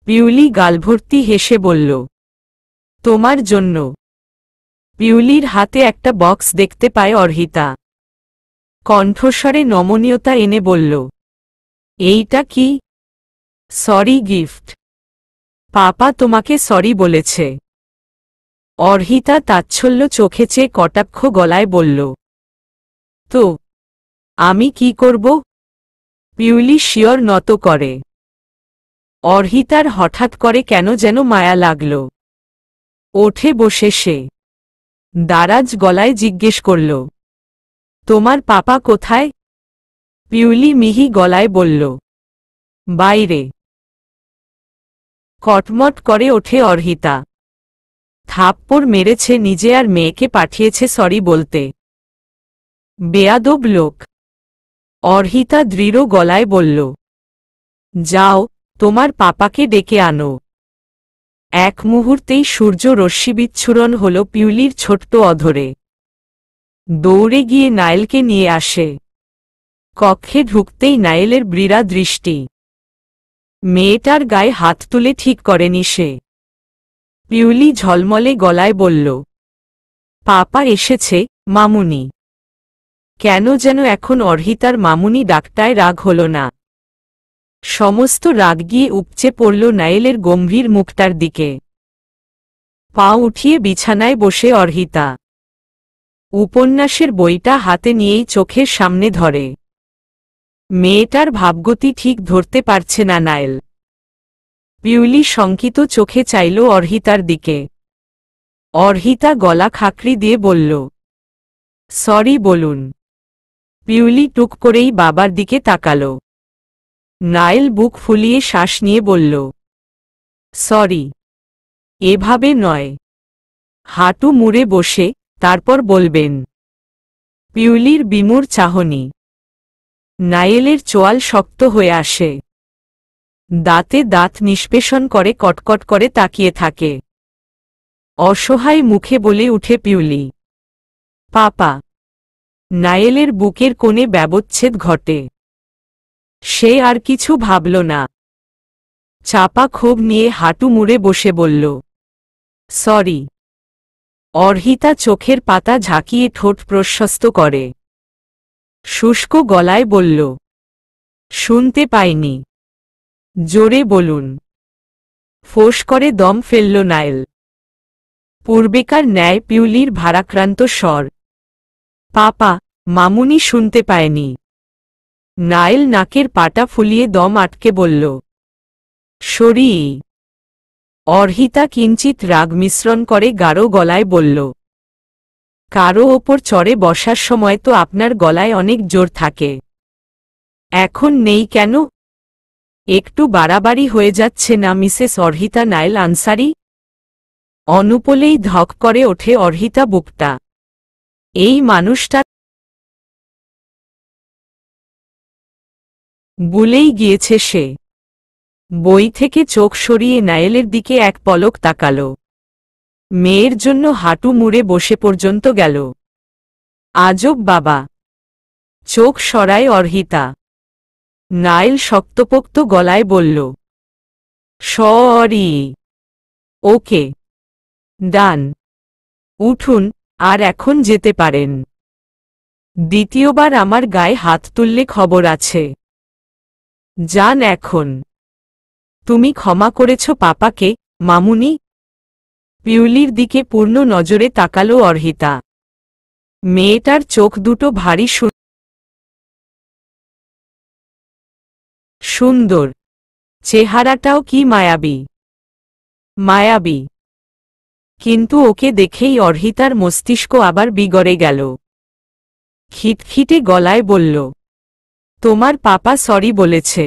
পিউলি গালভর্তি হেসে বলল, তোমার জন্য। পিউলির হাতে একটা বক্স দেখতে পায় অর্হিতা। কণ্ঠস্বরে নমনীয়তা এনে বলল, এইটা কি? Sorry gift. পাপা তোমাকে সরি বলেছে। অর্হিতা তাচ্ছল্য চোখে চেয়ে কটাক্ষ গলায় বলল, তো আমি কি করব? পিউলি শিয়র নত করে। অর্হিতার হঠাৎ করে কেন যেন মায়া লাগল। ওঠে বসে সে দারাজ গলায় জিজ্ঞেস করল, তোমার পাপা কোথায়? পিউলি মিহি গলায় বলল, বাইরে। কটমট করে ওঠে অর্হিতা। থাপ্পড় মেরেছে নিজে আর মেয়েকে পাঠিয়েছে সরি বলতে। বেয়াদব লোক। অর্হিতা দৃঢ় গলায় বলল, যাও, তোমার পাপাকে ডেকে আনো। এক মুহূর্তেই সূর্য রশ্মিবিচ্ছুরণ হল পিউলির ছোট্ট অধরে। দৌড়ে গিয়ে নায়েলকে নিয়ে আসে। কক্ষে ঢুকতেই নায়েলের বৃরা দৃষ্টি। মেয়েটার গায়ে হাত তুলে ঠিক করেনি সে। পিউলি ঝলমলে গলায় বলল, পাপা এসেছে মামুনি। কেন যেন এখন অর্হিতার মামুনি ডাকটায় রাগ হল না। সমস্ত রাগ গিয়ে উপচে পড়ল নায়েলের গম্ভীর মুখটার দিকে। পা উঠিয়ে বিছানায় বসে অর্হিতা উপন্যাসের বইটা হাতে নিয়েই চোখের সামনে ধরে। মেয়েটার ভাবগতি ঠিক ধরতে পারছে না নায়েল। পিউলি শঙ্কিত চোখে চাইল অর্হিতার দিকে। অর্হিতা গলা খাকরি দিয়ে বলল, সরি বলুন। পিউলি টুক করেই বাবার দিকে তাকাল। নায়েল বুক ফুলিয়ে শ্বাস নিয়ে বলল, সরি। এভাবে নয়। হাঁটু মুড়ে বসে তারপর বলবেন। পিউলির বিমূঢ় চাহনি। নায়েলের চোয়াল শক্ত হয়ে আসে। দাঁতে দাঁত নিষ্পেষণ করে কটকট করে তাকিয়ে থাকে। অসহায় মুখে বলে উঠে পিউলি, পাপা। নায়েলের বুকের কোণে ব্যবচ্ছেদ ঘটে। সে আর কিছু ভাবল না। চাপা ক্ষোভ নিয়ে হাঁটু মুড়ে বসে বলল, সরি। অর্হিতা চোখের পাতা ঝাঁকিয়ে ঠোঁট প্রশস্ত করে। শুষ্ক গলায় বলল, শুনতে পাইনি। জোরে বলুন। ফোঁস করে দম ফেলল নায়েল। পূর্বেকার ন্যায় পিউলির ভারাক্রান্ত স্বর, পাপা, মামুনি শুনতে পায়নি। নায়েল নাকের পাটা ফুলিয়ে দম আটকে বলল, সরি। অর্হিতা কিঞ্চিত রাগ মিশ্রণ করে গাঢ় গলায় বলল, কারো ওপর চড়ে বসার সময় তো আপনার গলায় অনেক জোর থাকে, এখন নেই কেন? একটু বাড়াবাড়ি হয়ে যাচ্ছে না মিসেস অর্হিতা নায়েল আনসারি? অনুপলেই ধক করে ওঠে অর্হিতা বুকটা। এই মানুষটা ভুলেই গিয়েছে সে। বই থেকে চোখ সরিয়ে নায়েলের দিকে এক পলক তাকাল। মেয়ের জন্য হাঁটু মুড়ে বসে পর্যন্ত গেল। আজব বাবা। চোখ সরায় অর্হিতা। নায়েল শক্তপোক্ত গলায় বলল, সরি। ওকে, ডান। উঠুন, আর এখন যেতে পারেন। দ্বিতীয়বার আমার গায়ে হাত তুললে খবর আছে। যান এখন। তুমি ক্ষমা করেছ পাপাকে, মামুনি? পিউলির দিকে পূর্ণ নজরে তাকালো অর্হিতা। মেয়েটার চোখ দুটো ভারী সুন্দর। চেহারাটাও কি মায়াবী। মায়াবী। কিন্তু ওকে দেখেই অর্হিতার মস্তিষ্ক আবার বিগড়ে গেল। খিটখিটে গলায় বলল, তোমার পাপা সরি বলেছে।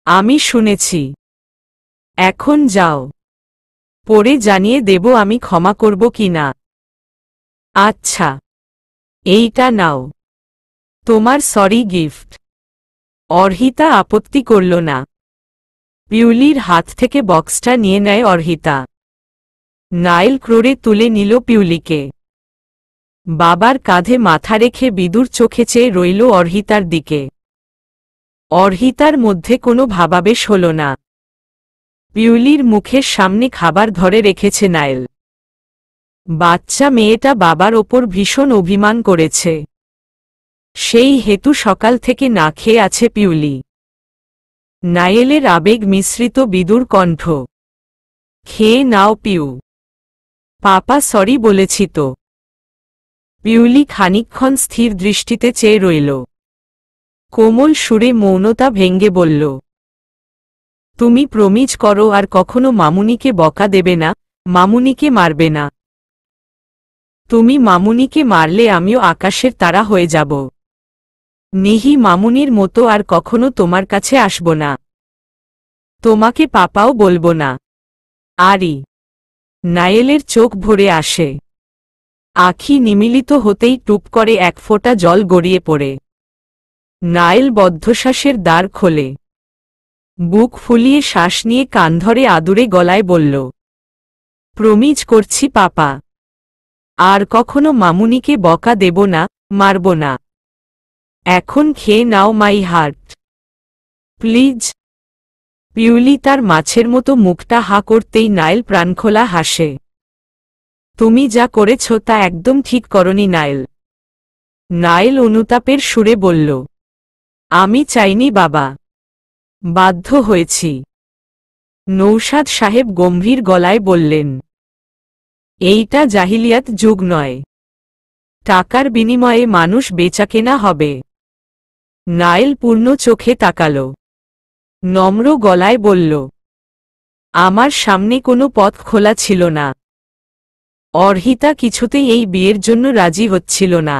আমি শুনেছি। এখন যাও। পরে জানিয়ে দেব আমি ক্ষমা করব কি না। আচ্ছা, এইটা নাও, তোমার সরি গিফট। অর্হিতা আপত্তি করল না। পিউলির হাত থেকে বক্সটা নিয়ে নেয় অর্হিতা। নাইল ক্রোড়ে তুলে নিল পিউলিকে। বাবার কাঁধে মাথা রেখে বিদুর চোখে চেয়ে রইল অর্হিতার দিকে। অর্হিতার মধ্যে কোনো ভাবাবেশ হল না। পিউলির মুখের সামনে খাবার ধরে রেখেছে নাইল। বাচ্চা মেয়েটা বাবার ওপর ভীষণ অভিমান করেছে। সেই হেতু সকাল থেকে না খেয়ে আছে পিউলি। নাইলের আবেগ মিশ্রিত বিদুর কণ্ঠ। খেয়ে নাও পিউ। পাপা সরি বলেছি তো। পিউলি খানিকক্ষণ স্থির দৃষ্টিতে চেয়ে রইল। কোমল সুরে মৌনতা ভেঙ্গে বলল, তুমি প্রমিজ করো আর কখনো মামুনিকে বকা দেবে না, মামুনিকে মারবে না। তুমি মামুনিকে মারলে আমিও আকাশের তারা হয়ে যাব। নিহি মামুনির মতো আর কখনো তোমার কাছে আসব না। তোমাকে পাপাও বলবো না। আরি। নায়েলের চোখ ভরে আসে। আখি নিমিলিত হতেই টুপ করে এক ফোঁটা জল গড়িয়ে পড়ে। নায়েল বদ্ধশ্বাসের দ্বার খোলে। বুক ফুলিয়ে শ্বাস নিয়ে কান ধরে আদুরে গলায় বলল, প্রমিজ করছি পাপা। আর কখনো মামুনিকে বকা দেব না, মারব না। এখন খেয়ে নাও মাই হার্ট, প্লিজ। পিউলি তার মাছের মতো মুখটা হা করতেই নাইল প্রাণখোলা হাসে। তুমি যা করেছ তা একদম ঠিক করনি নাইল। নাইল অনুতাপের সুরে বলল, আমি চাইনি বাবা, বাধ্য হয়েছি। নৌসাদ সাহেব গম্ভীর গলায় বললেন, এইটা জাহিলিয়াত যুগ নয়। টাকার বিনিময়ে মানুষ বেচাকেনা হবে। নাইল পূর্ণ চোখে তাকাল। নম্র গলায় বলল, আমার সামনে কোনো পথ খোলা ছিল না। অর্হিতা কিছুতেই এই বিয়ের জন্য রাজি হচ্ছিল না।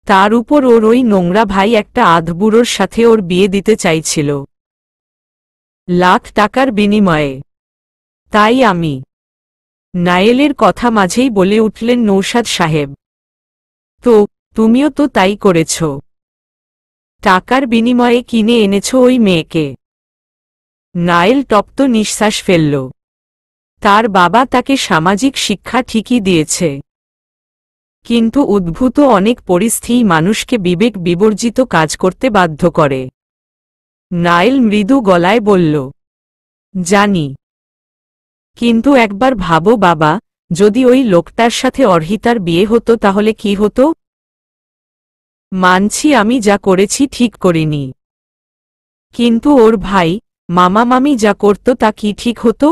তার উপর ওর ওই নোংরা ভাই একটা আধবুড়োর সাথে ওর বিয়ে দিতে চাইছিল লাখ টাকার বিনিময়ে। তাই আমি। নায়েলের কথা মাঝেই বলে উঠলেন নৌসাদ সাহেব, তো তুমিও তো তাই করেছ। টাকার বিনিময়ে কিনে এনেছ ওই মেয়েকে। নায়েল তপ্ত নিঃশ্বাস ফেলল। তার বাবা তাকে সামাজিক শিক্ষা ঠিকই দিয়েছে, কিন্তু উদ্ভূত অনেক পরিস্থিতি মানুষকে বিবেক বিবর্জিত কাজ করতে বাধ্য করে। নাইল মৃদু গলায় বলল, জানি, কিন্তু একবার ভাবো বাবা, যদি ওই লোকটার সাথে অর্হিতার বিয়ে হতো তাহলে কি হতো? মানছি আমি যা করেছি ঠিক করিনি, কিন্তু ওর ভাই মামা মামি যা করত তা কি ঠিক হতো?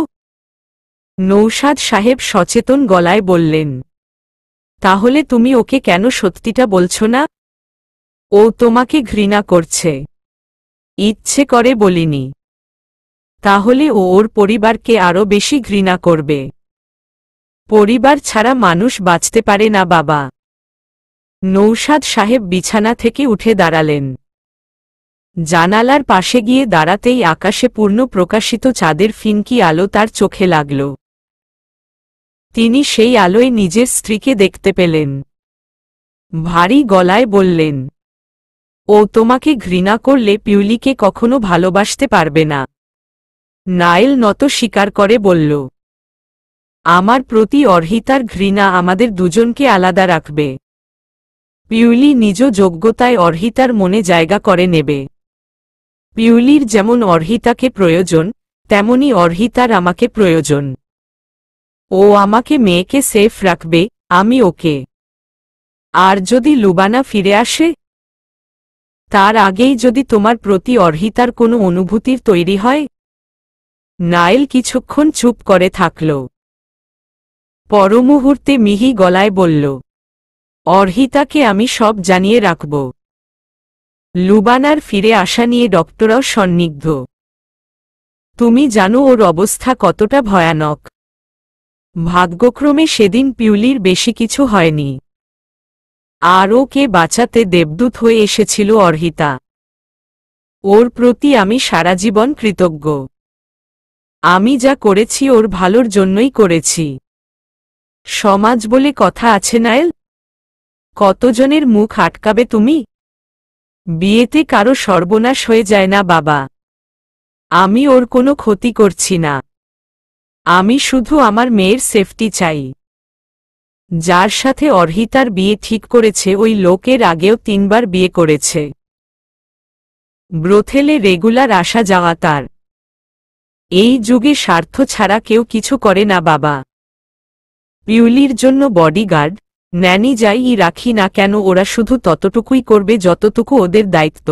নৌসাদ সাহেব সচেতন গলায় বললেন, তাহলে তুমি ওকে কেন সত্যিটা বলছো না? ও তোমাকে ঘৃণা করছে। ইচ্ছে করে বলিনি। তাহলে ও ওর পরিবারকে আরো বেশি ঘৃণা করবে। পরিবার ছাড়া মানুষ বাঁচতে পারে না বাবা। নৌসাদ সাহেব বিছানা থেকে উঠে দাঁড়ালেন। জানালার পাশে গিয়ে দাঁড়াতেই আকাশে পূর্ণ প্রকাশিত চাঁদের ফিনকি আলো তার চোখে লাগল। তিনি সেই আলোয় নিজের স্ত্রীকে দেখতে পেলেন। ভারী গলায় বললেন, ও তোমাকে ঘৃণা করলে পিউলিকে কখনো ভালোবাসতে পারবে না। নাইল নত স্বীকার করে বলল, আমার প্রতি অর্হিতার ঘৃণা আমাদের দুজনকে আলাদা রাখবে। পিউলি নিজ যোগ্যতায় অর্হিতার মনে জায়গা করে নেবে। পিউলির যেমন অর্হিতাকে প্রয়োজন, তেমনি অর্হিতার আমাকে প্রয়োজন। ও আমাকে মেয়েকে সেফ রাখবে, আমি ওকে। আর যদি লুবানা ফিরে আসে, তার আগেই যদি তোমার প্রতি অর্হিতার কোনো অনুভূতির তৈরি হয়। নাইল কিছুক্ষণ চুপ করে থাকল। পরমুহূর্তে মিহি গলায় বলল, অর্হিতাকে আমি সব জানিয়ে রাখব। লুবানার ফিরে আসা নিয়ে ডক্টরাও সন্নিগ্ধ। তুমি জানো ওর অবস্থা কতটা ভয়ানক। ভাগ্যক্রমে সেদিন পিউলির বেশি কিছু হয়নি। আর ওকে বাঁচাতে দেবদূত হয়ে এসেছিল অর্হিতা। ওর প্রতি আমি সারা জীবন কৃতজ্ঞ। আমি যা করেছি ওর ভালোর জন্যই করেছি। সমাজ বলে কথা আছে নায়েল, কতজনের মুখ আটকাবে তুমি? বিয়েতে কারো সর্বনাশ হয়ে যায় না বাবা। আমি ওর কোনো ক্ষতি করছি না। আমি শুধু আমার মেয়ের সেফটি চাই। যার সাথে অর্হিতার বিয়ে ঠিক করেছে ওই লোকের আগেও 3 বার বিয়ে করেছে। ব্রোথেলে রেগুলার আসা যাওয়া তার। এই যুগে স্বার্থ ছাড়া কেউ কিছু করে না বাবা। পিউলির জন্য বডিগার্ড, ন্যানি যাই রাখি না কেন ওরা শুধু ততটুকুই করবে যতটুকু ওদের দায়িত্ব।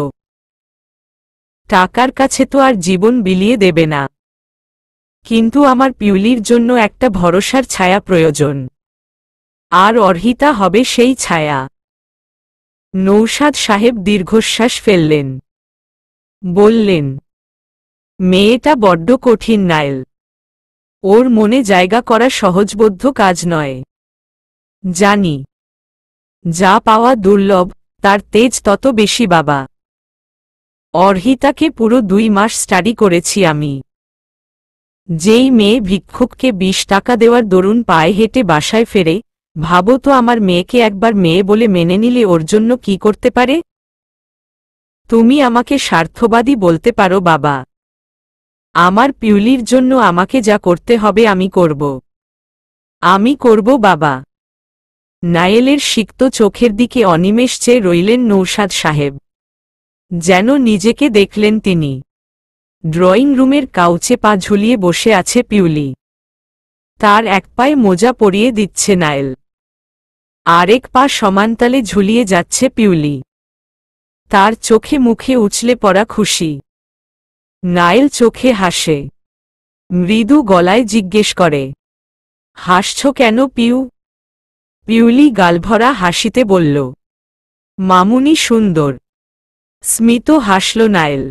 টাকার কাছে তো আর জীবন বিলিয়ে দেবে না। কিন্তু আমার পিউলির জন্য একটা ভরসার ছায়া প্রয়োজন। আর অর্হিতা হবে সেই ছায়া। নৌশাদ সাহেব দীর্ঘশ্বাস ফেললেন। বললেন, মেয়েটা বড্ড কঠিন নায়েল। ওর মনে জায়গা করা সহজবোধ্য কাজ নয়। জানি, যা পাওয়া দুর্লভ, তার তেজ তত বেশি বাবা। অর্হিতাকে পুরো 2 মাস স্টাডি করেছি আমি। যেই মেয়ে ভিক্ষুককে 20 টাকা দেওয়ার দরুন পায়ে হেঁটে বাসায় ফেরে, ভাবো তো আমার মেয়েকে একবার মেয়ে বলে মেনে নিলে ওর জন্য কি করতে পারে। তুমি আমাকে স্বার্থবাদী বলতে পারো বাবা। আমার পিউলির জন্য আমাকে যা করতে হবে আমি করব। আমি করব বাবা। নায়েলের সিক্ত চোখের দিকে অনিমেষ চেয়ে রইলেন নৌশাদ সাহেব। যেন নিজেকে দেখলেন তিনি। ড্রয়িং রুমের কাউচে পা ঝুলিয়ে বসে আছে পিউলি। তার এক পায়ে মোজা পরিয়ে দিচ্ছে নায়েল। আরেক পা সমানতালে ঝুলিয়ে যাচ্ছে পিউলি। তার চোখে মুখে উছলে পড়া খুশি। নায়েল চোখে হাসে। মৃদু গলায় জিজ্ঞেস করে, হাসছ কেন পিউ? পিউলি গালভরা হাসিতে বলল, মামুনি সুন্দর। স্মিত হাসল নায়েল।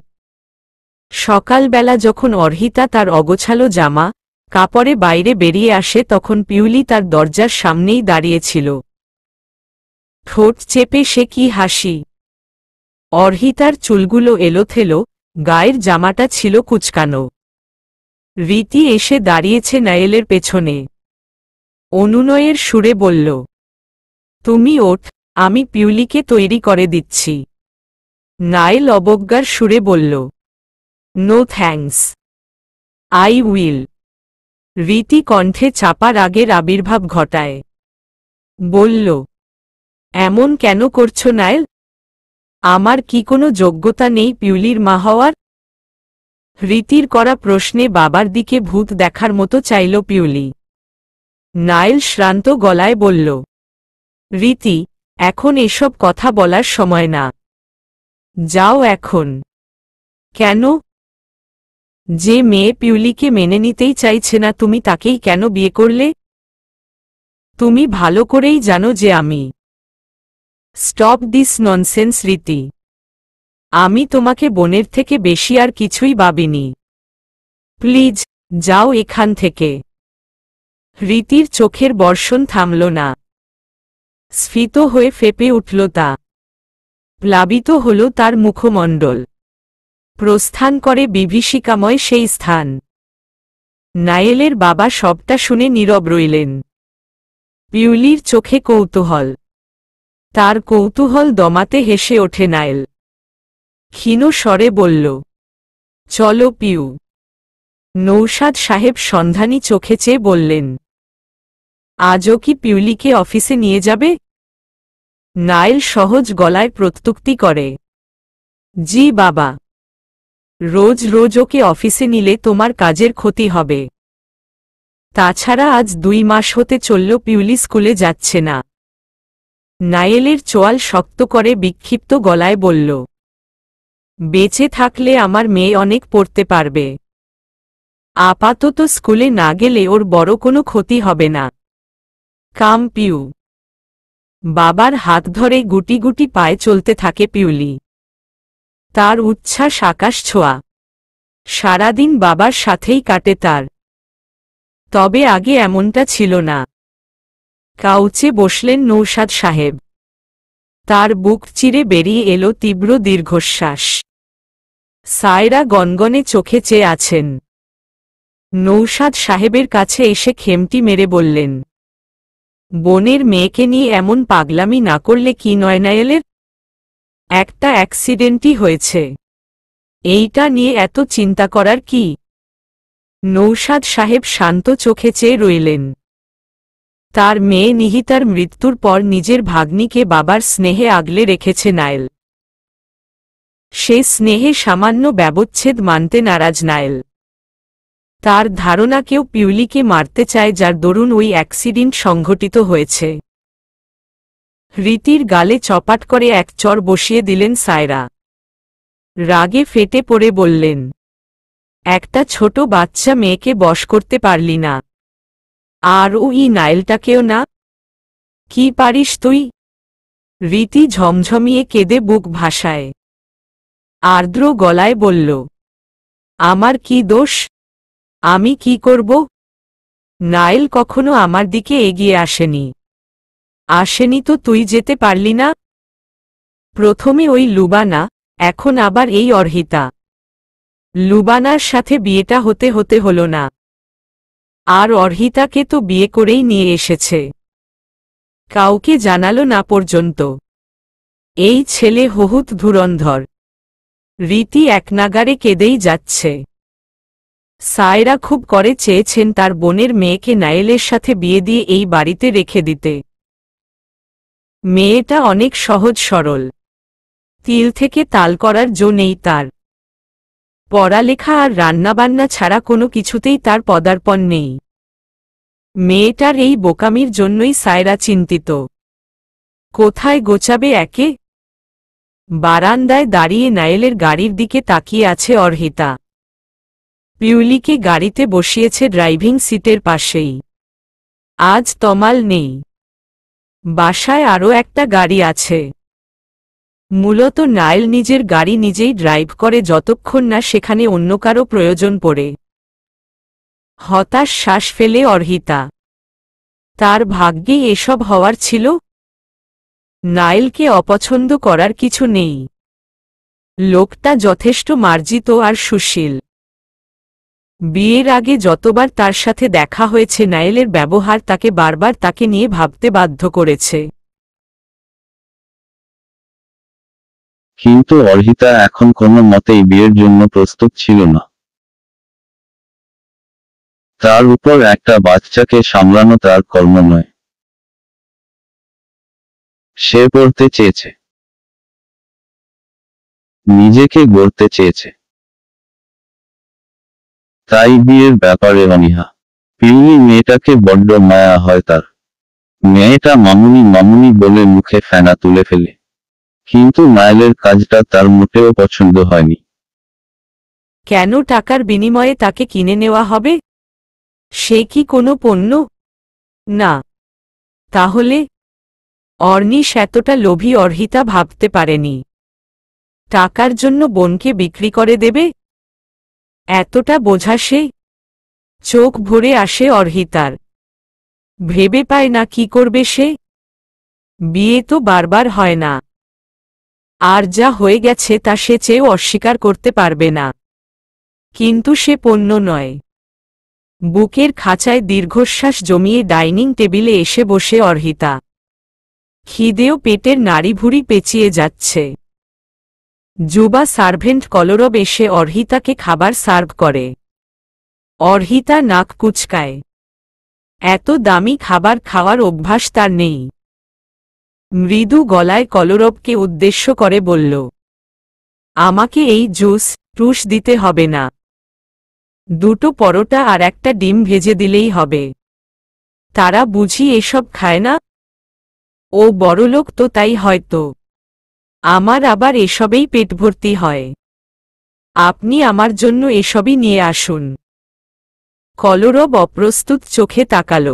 সকালবেলা যখন অর্হিতা তার অগোছালো জামা কাপড়ে বাইরে বেরিয়ে আসে তখন পিউলি তার দরজার সামনেই দাঁড়িয়েছিল। ঠোঁট চেপে সে কি হাসি। অর্হিতার চুলগুলো এলোথেলো, গায়ের জামাটা ছিল কুচকানো। রীতি এসে দাঁড়িয়েছে নায়েলের পেছনে। অনুনয়ের সুরে বলল, তুমি ওঠ, আমি পিউলিকে তৈরি করে দিচ্ছি। নায়েল অবজ্ঞার সুরে বলল, নো থ্যাঙ্কস, আই উইল। রীতি কণ্ঠে চাপা রাগের আবির্ভাব ঘটায়। বলল, এমন কেন করছো নায়েল? আমার কি কোনো যোগ্যতা নেই পিউলির মা হওয়ার? রীতির করা প্রশ্নে বাবার দিকে ভূত দেখার মতো চাইল পিউলি। নায়েল শ্রান্ত গলায় বলল, রীতি, এখন এসব কথা বলার সময় না। যাও এখন। কেন? যে মেয়ে পিউলিকে মেনে নিতেই চাইছে না তুমি তাকেই কেন বিয়ে করলে? তুমি ভালো করেই জানো যে আমি। স্টপ দিস ননসেন্স রীতি। আমি তোমাকে বোনের থেকে বেশি আর কিছুই ভাবিনি। প্লিজ, যাও এখান থেকে। রীতির চোখের বর্ষণ থামল না। স্ফীত হয়ে ফেপে উঠল তা। প্লাবিত হল তার মুখমণ্ডল। প্রস্থান করে বিভীষিকাময় সেই স্থান। নায়েলের বাবা সবটা শুনে নীরব রইলেন। পিউলির চোখে কৌতূহল। তার কৌতূহল দমাতে হেসে ওঠে নায়েল। ক্ষীণ স্বরে বলল, চলো পিউ। নৌশাদ সাহেব সন্ধানী চোখে চেয়ে বললেন, আজও কি পিউলিকে অফিসে নিয়ে যাবে? নায়েল সহজ গলায় প্রত্যুক্তি করে, জি বাবা। রোজ রোজ ওকে অফিসে নিলে তোমার কাজের ক্ষতি হবে। তাছাড়া আজ 2 মাস হতে চলল পিউলি স্কুলে যাচ্ছে না। নায়েলের চোয়াল শক্ত করে বিক্ষিপ্ত গলায় বলল, বেঁচে থাকলে আমার মেয়ে অনেক পড়তে পারবে। আপাতত স্কুলে না গেলে ওর বড় কোনো ক্ষতি হবে না। কাম পিউ। বাবার হাত ধরে গুটি গুটি পায়ে চলতে থাকে পিউলি। তার উচ্ছ্বাস আকাশ ছোঁয়া। সারাদিন বাবার সাথেই কাটে তার। তবে আগে এমনটা ছিল না। কাউচে বসলেন নৌশাদ সাহেব। তার বুক চিরে বেরিয়ে এলো তীব্র দীর্ঘশ্বাস। সায়রা গনগনে চোখে চেয়ে আছেন। নৌসাদ সাহেবের কাছে এসে খেমটি মেরে বললেন, বোনের মেয়েকে নিয়ে এমন পাগলামি না করলে কি নয় নায়েলের? একটা অ্যাক্সিডেন্টই হয়েছে, এইটা নিয়ে এত চিন্তা করার কি? নৌসাদ সাহেব শান্ত চোখে চেয়ে রইলেন। তার মেয়ে নিহিতার মৃত্যুর পর নিজের ভাগ্নিকে বাবার স্নেহে আগলে রেখেছে নায়েল। সে স্নেহে সামান্য ব্যবচ্ছেদ মানতে নারাজ নায়েল। তার ধারণা কেউ পিউলিকে মারতে চায়, যার দরুন ওই অ্যাক্সিডেন্ট সংঘটিত হয়েছে। রীতির গালে চপাট করে এক চর বসিয়ে দিলেন সায়রা। রাগে ফেটে পড়ে বললেন, একটা ছোট বাচ্চা মেয়েকে বশ করতে পারলি না, আর ওই নায়েলটাকেও না? কি পারিস তুই? রীতি ঝমঝমিয়ে কেঁদে বুক ভাসায়। আর্দ্র গলায় বলল, আমার কি দোষ? আমি কি করব? নায়েল কখনো আমার দিকে এগিয়ে আসেনি তো তুই যেতে পারলি না? প্রথমে ওই লুবানা, এখন আবার এই অর্হিতা। লুবানার সাথে বিয়েটা হতে হলো না, আর অর্হিতাকে তো বিয়ে করেই নিয়ে এসেছে। কাউকে জানালো না পর্যন্ত। এই ছেলে হহুত ধুরন্ধর। রীতি একনাগারে কেঁদেই যাচ্ছে। সায়রা খুব করে চেয়েছেন তার বোনের মেয়েকে নায়েলের সাথে বিয়ে দিয়ে এই বাড়িতে রেখে দিতে। মেয়েটা অনেক সহজ সরল, তিল থেকে তাল করার জো নেই তার। পড়ালেখা আর রান্নাবান্না ছাড়া কোনো কিছুতেই তার পদার্পণ নেই। মেয়েটার এই বোকামির জন্যই সায়রা চিন্তিত। কোথায় গোছাবে একে? বারান্দায় দাঁড়িয়ে নায়েলের গাড়ির দিকে তাকিয়ে আছে অর্হিতা। পিউলিকে গাড়িতে বসিয়েছে ড্রাইভিং সিটের পাশেই। আজ তমাল নেই। বাসায় আরও একটা গাড়ি আছে। মূলত নায়েল নিজের গাড়ি নিজেই ড্রাইভ করে যতক্ষণ না সেখানে অন্য কারো প্রয়োজন পড়ে। হতাশ শ্বাস ফেলে অর্হিতা। তার ভাগ্যে এসব হওয়ার ছিল। নায়েলকে অপছন্দ করার কিছু নেই। লোকটা যথেষ্ট মার্জিত আর সুশীল। বিয়ের আগে যতবার তার সাথে দেখা হয়েছে নায়েলের ব্যবহার তাকে বারবার তাকে নিয়ে ভাবতে বাধ্য করেছে। কিন্তু অর্হিতা এখন কোনো মতেই বিয়ের জন্য প্রস্তুত ছিল না। তার উপর একটা বাচ্চাকে সামলানো তার কর্ম নয়। সে পড়তে চেয়েছে, নিজেকে গড়তে চেয়েছে। তাই বিয়ের ব্যাপারে অনীহা। পিউলি মেয়েটাকে বড্ড মায়া হয় তার। মেয়েটা মামুনি মামুনি বলে মুখে ফেনা তুলে ফেলে। কিন্তু নায়েলের কাজটা তার মোটেও পছন্দ হয়নি। কেন টাকার বিনিময়ে তাকে কিনে নেওয়া হবে? সে কি কোনো পণ্য? না। তাহলে? অর্নিশ এতটা লোভী অর্হিতা ভাবতে পারেনি। টাকার জন্য বোনকে বিক্রি করে দেবে? এতটা বোঝা সে? চোখ ভরে আসে অর্হিতার। ভেবে পায় না কি করবে সে। বিয়ে তো বারবার হয় না, আর যা হয়ে গেছে তা সে চেয়েও অস্বীকার করতে পারবে না। কিন্তু সে পণ্য নয়। বুকের খাঁচায় দীর্ঘশ্বাস জমিয়ে ডাইনিং টেবিলে এসে বসে অর্হিতা। খিদেও পেটের নাড়িভুড়ি পেঁচিয়ে যাচ্ছে। যুবা সার্ভেন্ট কলরব এসে অর্হিতাকে খাবার সার্ভ করে। অর্হিতা নাক কুচকায়। এত দামি খাবার খাওয়ার অভ্যাস তার নেই। মৃদু গলায় কলরবকে উদ্দেশ্য করে বলল, আমাকে এই জুস টুস দিতে হবে না। দুটো পরোটা আর একটা ডিম ভেজে দিলেই হবে। তারা বুঝি এসব খায় না? ও বড়লোক তো তাই হয়তো। আমার আবার এসবেই পেট ভর্তি হয়। আপনি আমার জন্য এসবই নিয়ে আসুন। কলরব অপ্রস্তুত চোখে তাকাল।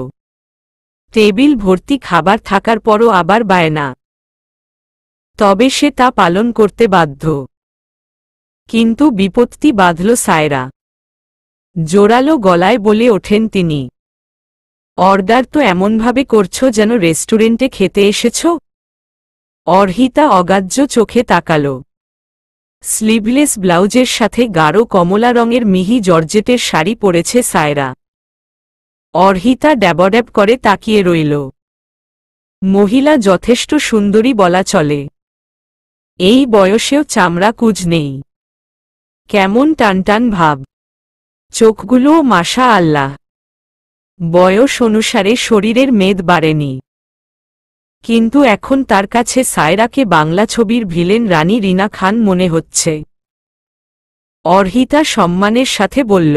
টেবিল ভর্তি খাবার থাকার পরও আবার বায়না। তবে সে তা পালন করতে বাধ্য। কিন্তু বিপত্তি বাঁধল সায়রা। জোরালো গলায় বলে ওঠেন তিনি, অর্ডার তো এমনভাবে করছো যেন রেস্টুরেন্টে খেতে এসেছ। অর্হিতা অগ্রাহ্য চোখে তাকাল। স্লিভলেস ব্লাউজের সাথে গাঢ় কমলা রঙের মিহি জর্জেটের শাড়ি পরেছে সায়রা। অর্হিতা ড্যাবড্যাব করে তাকিয়ে রইল। মহিলা যথেষ্ট সুন্দরী বলা চলে। এই বয়সেও চামড়া কুঁজ নেই, কেমন টানটান ভাব, চোখগুলোও মাশা আল্লাহ। বয়স অনুসারে শরীরের মেদ বাড়েনি, কিন্তু এখন তার কাছে সায়রাকে বাংলা ছবির ভিলেন রানী রিনা খান মনে হচ্ছে। অর্হিতা সম্মানের সাথে বলল,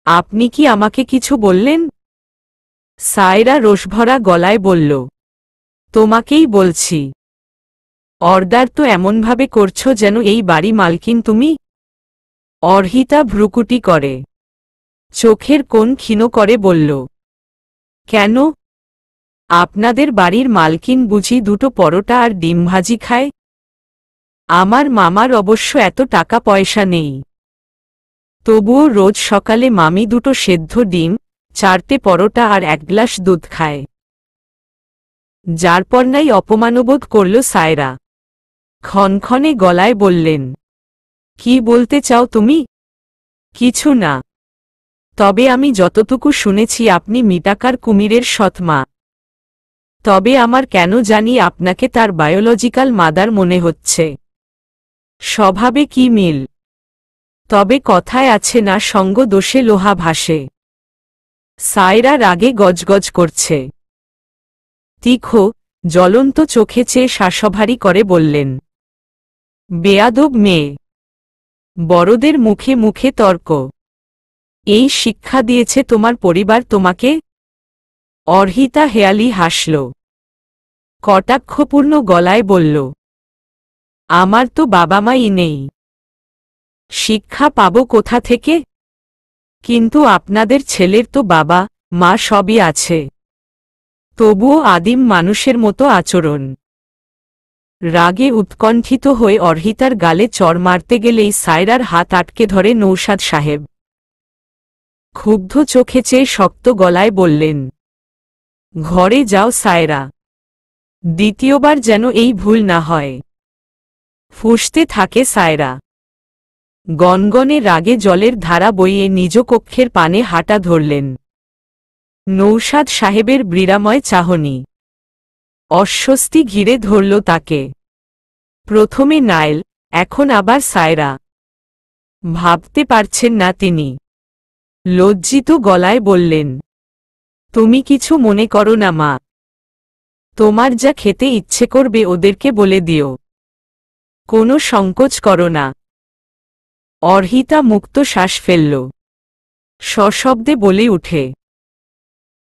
আপনি কি আমাকে কিছু বললেন? সায়রা রোষভরা গলায় বলল, তোমাকেই বলছি। অর্ডার তো এমনভাবে করছো যেন এই বাড়ি মালকিন তুমি। অর্হিতা ভ্রুকুটি করে, চোখের কোণ ক্ষীণ করে বলল, কেন? আপনাদের বাড়ির মালকিন বুঝি দুটো পরোটা আর ডিম ভাজি খায়? আমার মামার অবশ্য এত টাকা পয়সা নেই, তবুও রোজ সকালে মামি দুটো সেদ্ধ ডিম, 4টে পরোটা আর 1 গ্লাস দুধ খায়। যারপরনাই অপমানবোধ করল সায়রা। ক্ষণক্ষণে গলায় বললেন, কি বলতে চাও তুমি? কিছু না, তবে আমি যতটুকু শুনেছি আপনি মিটাকার কুমিরের সৎমা। তবে আমার কেন জানি আপনাকে তার বায়োলজিক্যাল মাদার মনে হচ্ছে। স্বভাবে কি মিল, তবে কথায় আছে না, সঙ্গ দোষে লোহা ভাসে। সায়রা রাগে গজগজ করছে। তীক্ষ্ণ জ্বলন্ত চোখে চেয়ে শ্বাসভারী করে বললেন, বেয়াদব মেয়ে। বড়দের মুখে মুখে তর্ক, এই শিক্ষা দিয়েছে তোমার পরিবার তোমাকে? অর্হিতা হেয়ালি হাসল, কটাক্ষপূর্ণ গলায় বলল, আমার তো বাবা মাই নেই, শিক্ষা পাব কোথা থেকে? কিন্তু আপনাদের ছেলের তো বাবা মা সবই আছে, তবুও আদিম মানুষের মতো আচরণ। রাগে উৎকণ্ঠিত হয়ে অর্হিতার গালে চড় মারতে গেলেই সায়রার হাত আটকে ধরে নৌশাদ সাহেব। ক্ষুব্ধ চোখে চেয়ে শক্ত গলায় বললেন, ঘরে যাও সায়রা, দ্বিতীয়বার যেন এই ভুল না হয়। ফুঁসতে থাকে সায়রা। গনগনে রাগে জলের ধারা বইয়ে নিজ কক্ষের পানে হাঁটা ধরলেন। নৌশাদ সাহেবের বীরাময় চাহনি, অস্বস্তি ঘিরে ধরল তাকে। প্রথমে নাইল, এখন আবার সায়রা। ভাবতে পারছেন না তিনি। লজ্জিত গলায় বললেন, তুমি কিছু মনে করো না মা, তোমার যা খেতে ইচ্ছে করবে ওদেরকে বলে দিও, কোনো সংকোচ করো না। অর্হিতা মুক্ত শ্বাস ফেলল, সশব্দে বলে উঠে,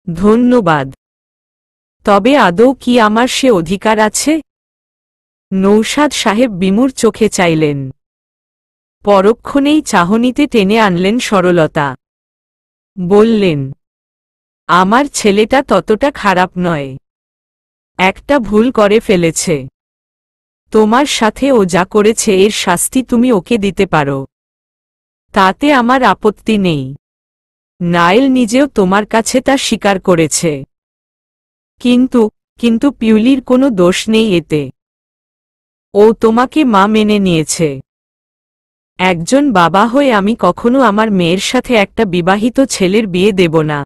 ধন্যবাদ, তবে আদৌ কি আমার সে অধিকার আছে? নৌশাদ সাহেব বিমূঢ় চোখে চাইলেন, পরক্ষণেই চাহনিতে টেনে আনলেন সরলতা। বললেন, আমার ছেলেটা ততটা খারাপ নয়, একটা ভুল করে ফেলেছে। তোমার সাথে ও যা করেছে এর শাস্তি তুমি ওকে দিতে পারো, তাতে আমার আপত্তি নেই। নাইল নিজেও তোমার কাছে তা স্বীকার করেছে। কিন্তু পিউলির কোনো দোষ নেই এতে। ও তোমাকে মা মেনে নিয়েছে। একজন বাবা হয়ে আমি কখনো আমার মেয়ের সাথে একটা বিবাহিত ছেলের বিয়ে দেব না।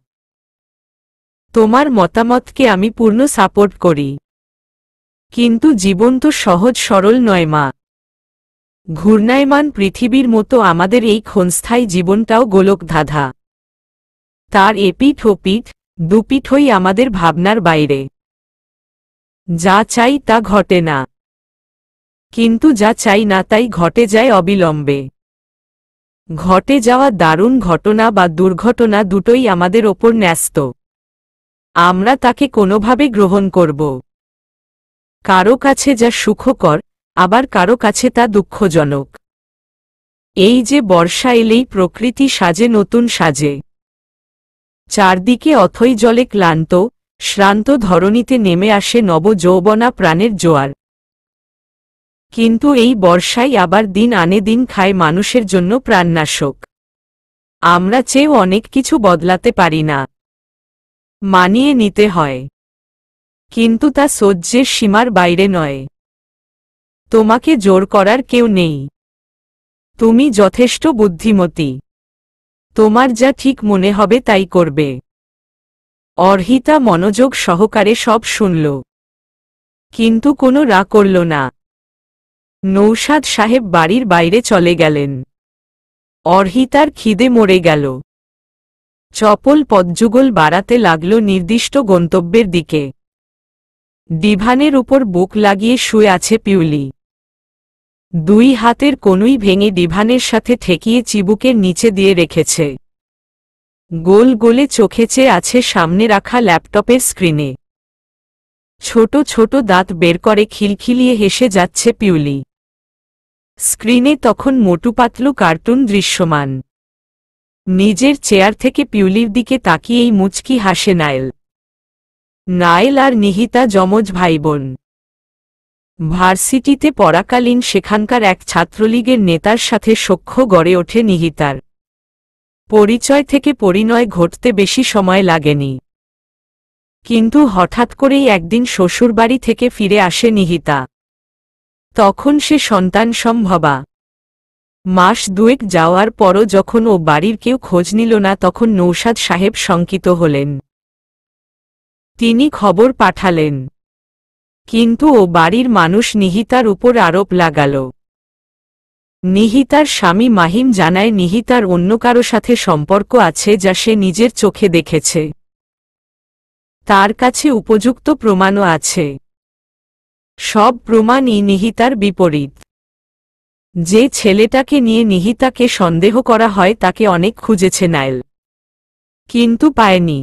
তোমার মতামতকে আমি পূর্ণ সাপোর্ট করি, কিন্তু জীবন তো সহজ সরল নয় মা। ঘূর্ণায়মান পৃথিবীর মতো আমাদের এই ক্ষণস্থায়ী জীবনটাও গোলকধাঁধা। তার এপিঠ ওপিঠ দুপিঠই আমাদের ভাবনার বাইরে। যা চাই তা ঘটে না, কিন্তু যা চাই না তাই ঘটে যায় অবিলম্বে। ঘটে যাওয়া দারুণ ঘটনা বা দুর্ঘটনা দুটোই আমাদের ওপর ন্যস্ত। আমরা তাকে কোনোভাবে গ্রহণ করব। কারো কাছে যা সুখকর, আবার কারো কাছে তা দুঃখজনক। এই যে বর্ষা এলেই প্রকৃতি সাজে নতুন সাজে। চারদিকে অথই জলে ক্লান্ত শ্রান্ত ধরণীতে নেমে আসে নবযৌবনা প্রাণের জোয়ার। কিন্তু এই বর্ষাই আবার দিন আনে দিন খায় মানুষের জন্য প্রাণনাশক। আমরা চেয়েও অনেক কিছু বদলাতে পারি না, মানিয়ে নিতে হয়, কিন্তু তা সহ্যের সীমার বাইরে নয়। তোমাকে জোর করার কেউ নেই। তুমি যথেষ্ট বুদ্ধিমতী। তোমার যা ঠিক মনে হবে তাই করবে। অর্হিতা মনোযোগ সহকারে সব শুনল, কিন্তু কোনো রাগ করল না। নৌশাদ সাহেব বাড়ির বাইরে চলে গেলেন। অর্হিতার খিদে মরে গেল। চপল পদযুগল বাড়াতে লাগল নির্দিষ্ট গন্তব্যের দিকে। ডিভানের উপর বুক লাগিয়ে শুয়ে আছে পিউলি। দুই হাতের কনুই ভেঙে ডিভানের সাথে ঠেকিয়ে চিবুকের নিচে দিয়ে রেখেছে। গোল গোলে চোখে চেয়ে আছে সামনে রাখা ল্যাপটপের স্ক্রিনে। ছোট ছোট দাঁত বের করে খিলখিলিয়ে হেসে যাচ্ছে পিউলি। স্ক্রিনে তখন মোটু পাতলু কার্টুন দৃশ্যমান। নিজের চেয়ার থেকে পিউলির দিকে তাকিয়েই মুচকি হাসে নায়েল। নায়েল আর নিহিতা যমজ ভাইবোন। ভার্সিটিতে পড়াকালীন সেখানকার এক ছাত্রলীগের নেতার সাথে সখ্য গড়ে ওঠে নিহিতার। পরিচয় থেকে পরিণয় ঘটতে বেশি সময় লাগেনি। কিন্তু হঠাৎ করেই একদিন শ্বশুরবাড়ি থেকে ফিরে আসে নিহিতা। তখন সে সন্তান সম্ভবা। মাস দুয়েক যাওয়ার পরও যখন ও বাড়ির কেউ খোঁজ নিল না, তখন নৌশাদ সাহেব শঙ্কিত হলেন। তিনি খবর পাঠালেন, কিন্তু ও বাড়ির মানুষ নিহিতার উপর আরোপ লাগাল। নিহিতার স্বামী মাহিম জানায় নিহিতার অন্য কারো সাথে সম্পর্ক আছে, যা সে নিজের চোখে দেখেছে। তার কাছে উপযুক্ত প্রমাণও আছে। সব প্রমাণই নিহিতার বিপরীত। যে ছেলেটাকে নিয়ে নিহিতাকে সন্দেহ করা হয় তাকে অনেক খুঁজেছে নায়েল, কিন্তু পায়নি।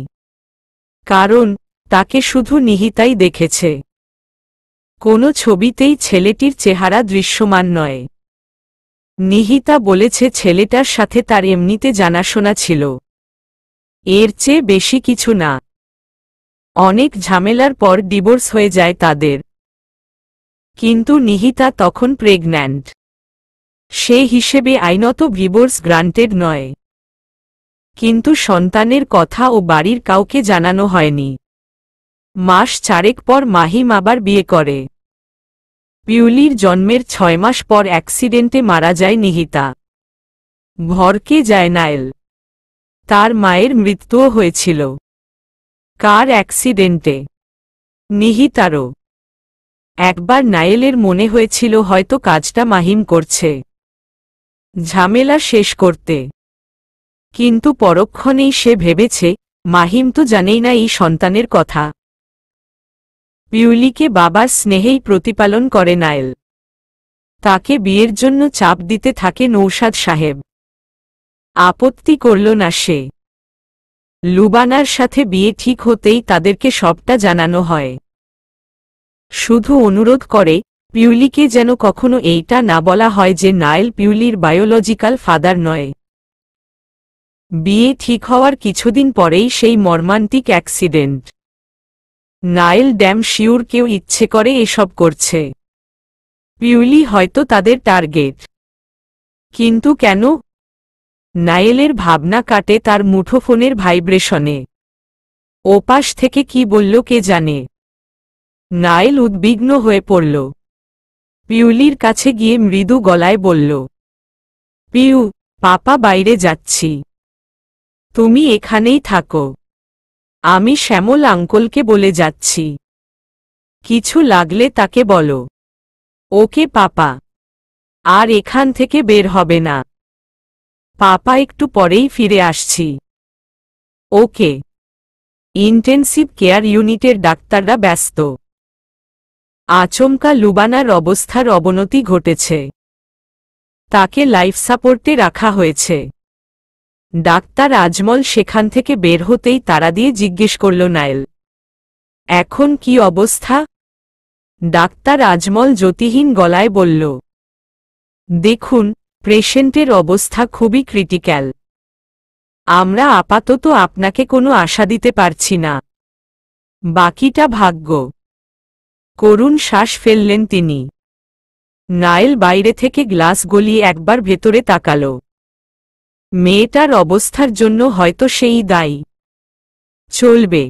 কারণ তাকে শুধু নিহিতাই দেখেছে। কোনো ছবিতেই ছেলেটির চেহারা দৃশ্যমান নয়। নিহিতা বলেছে ছেলেটার সাথে তার এমনিতে জানাশোনা ছিল। এর চেয়ে বেশি কিছু না। অনেক ঝামেলার পর ডিভোর্স হয়ে যায় তাদের। কিন্তু নিহিতা তখন প্রেগন্যান্ট। সে হিসেবে আইনত ডিভোর্স গ্রান্টেড নয়। কিন্তু সন্তানের কথা ও বাড়ির কাউকে জানানো হয়নি। মাস 4 পর মাহিম আবার বিয়ে করে। পিউলির জন্মের 6 মাস পর অ্যাক্সিডেন্টে মারা যায় নিহিতা। ভরকে যায় নায়েল। তার মায়ের মৃত্যুও হয়েছিল। কার অ্যাক্সিডেন্টে? নিহিতারও। একবার নায়েলের মনে হয়েছিল হয়তো কাজটা মাহিম করছে, ঝামেলা শেষ করতে। কিন্তু পরক্ষণেই সে ভেবেছে মাহিম তো জানেই না এই সন্তানের কথা। পিউলিকে বাবার স্নেহেই প্রতিপালন করে নায়েল। তাকে বিয়ের জন্য চাপ দিতে থাকে নৌশাদ সাহেব। আপত্তি করল না সে। লুবানার সাথে বিয়ে ঠিক হতেই তাদেরকে সবটা জানানো হয়। শুধু অনুরোধ করে পিউলিকে যেন কখনো এইটা না বলা হয় যে নায়েল পিউলির বায়োলজিক্যাল ফাদার নয়। বিয়ে ঠিক হওয়ার কিছুদিন পরেই সেই মর্মান্তিক অ্যাক্সিডেন্ট। নায়েল ড্যাম শিওর কেউ ইচ্ছে করে এসব করছে। পিউলি হয়তো তাদের টার্গেট। কিন্তু কেন? নায়েলের ভাবনা কাটে তার মুঠোফোনের ভাইব্রেশনে। ওপাশ থেকে কি বলল কে জানে। নায়েল উদ্বিগ্ন হয়ে পড়ল। পিউলির কাছে গিয়ে মৃদু গলায় বলল, পিউ, পাপা বাইরে যাচ্ছি। তুমি এখানেই থাকো। আমি শ্যামল আঙ্কলকে বলে যাচ্ছি। কিছু লাগলে তাকে বলো। ওকে পাপা। আর এখান থেকে বের হবে না। পাপা একটু পরেই ফিরে আসছি। ওকে। ইন্টেন্সিভ কেয়ার ইউনিটের ডাক্তাররা ব্যস্ত। আচমকা লুবানার অবস্থার অবনতি ঘটেছে। তাকে লাইফ সাপোর্টে রাখা হয়েছে। ডাক্তার আজমল সেখান থেকে বের হতেই তাড়া দিয়ে জিজ্ঞেস করল নায়েল, এখন কি অবস্থা? ডাক্তার আজমল জ্যোতিহীন গলায় বলল, দেখুন, পেশেন্টের অবস্থা খুবই ক্রিটিক্যাল। আমরা আপাতত আপনাকে কোনো আশা দিতে পারছি না। বাকিটা ভাগ্য। করুণ শ্বাস ফেললেন তিনি। নায়েল বাইরে থেকে গ্লাস গলিয়ে একবার ভেতরে তাকাল। মেয়েটার অবস্থার জন্য হয়তো সেই দায়ী। চলবে।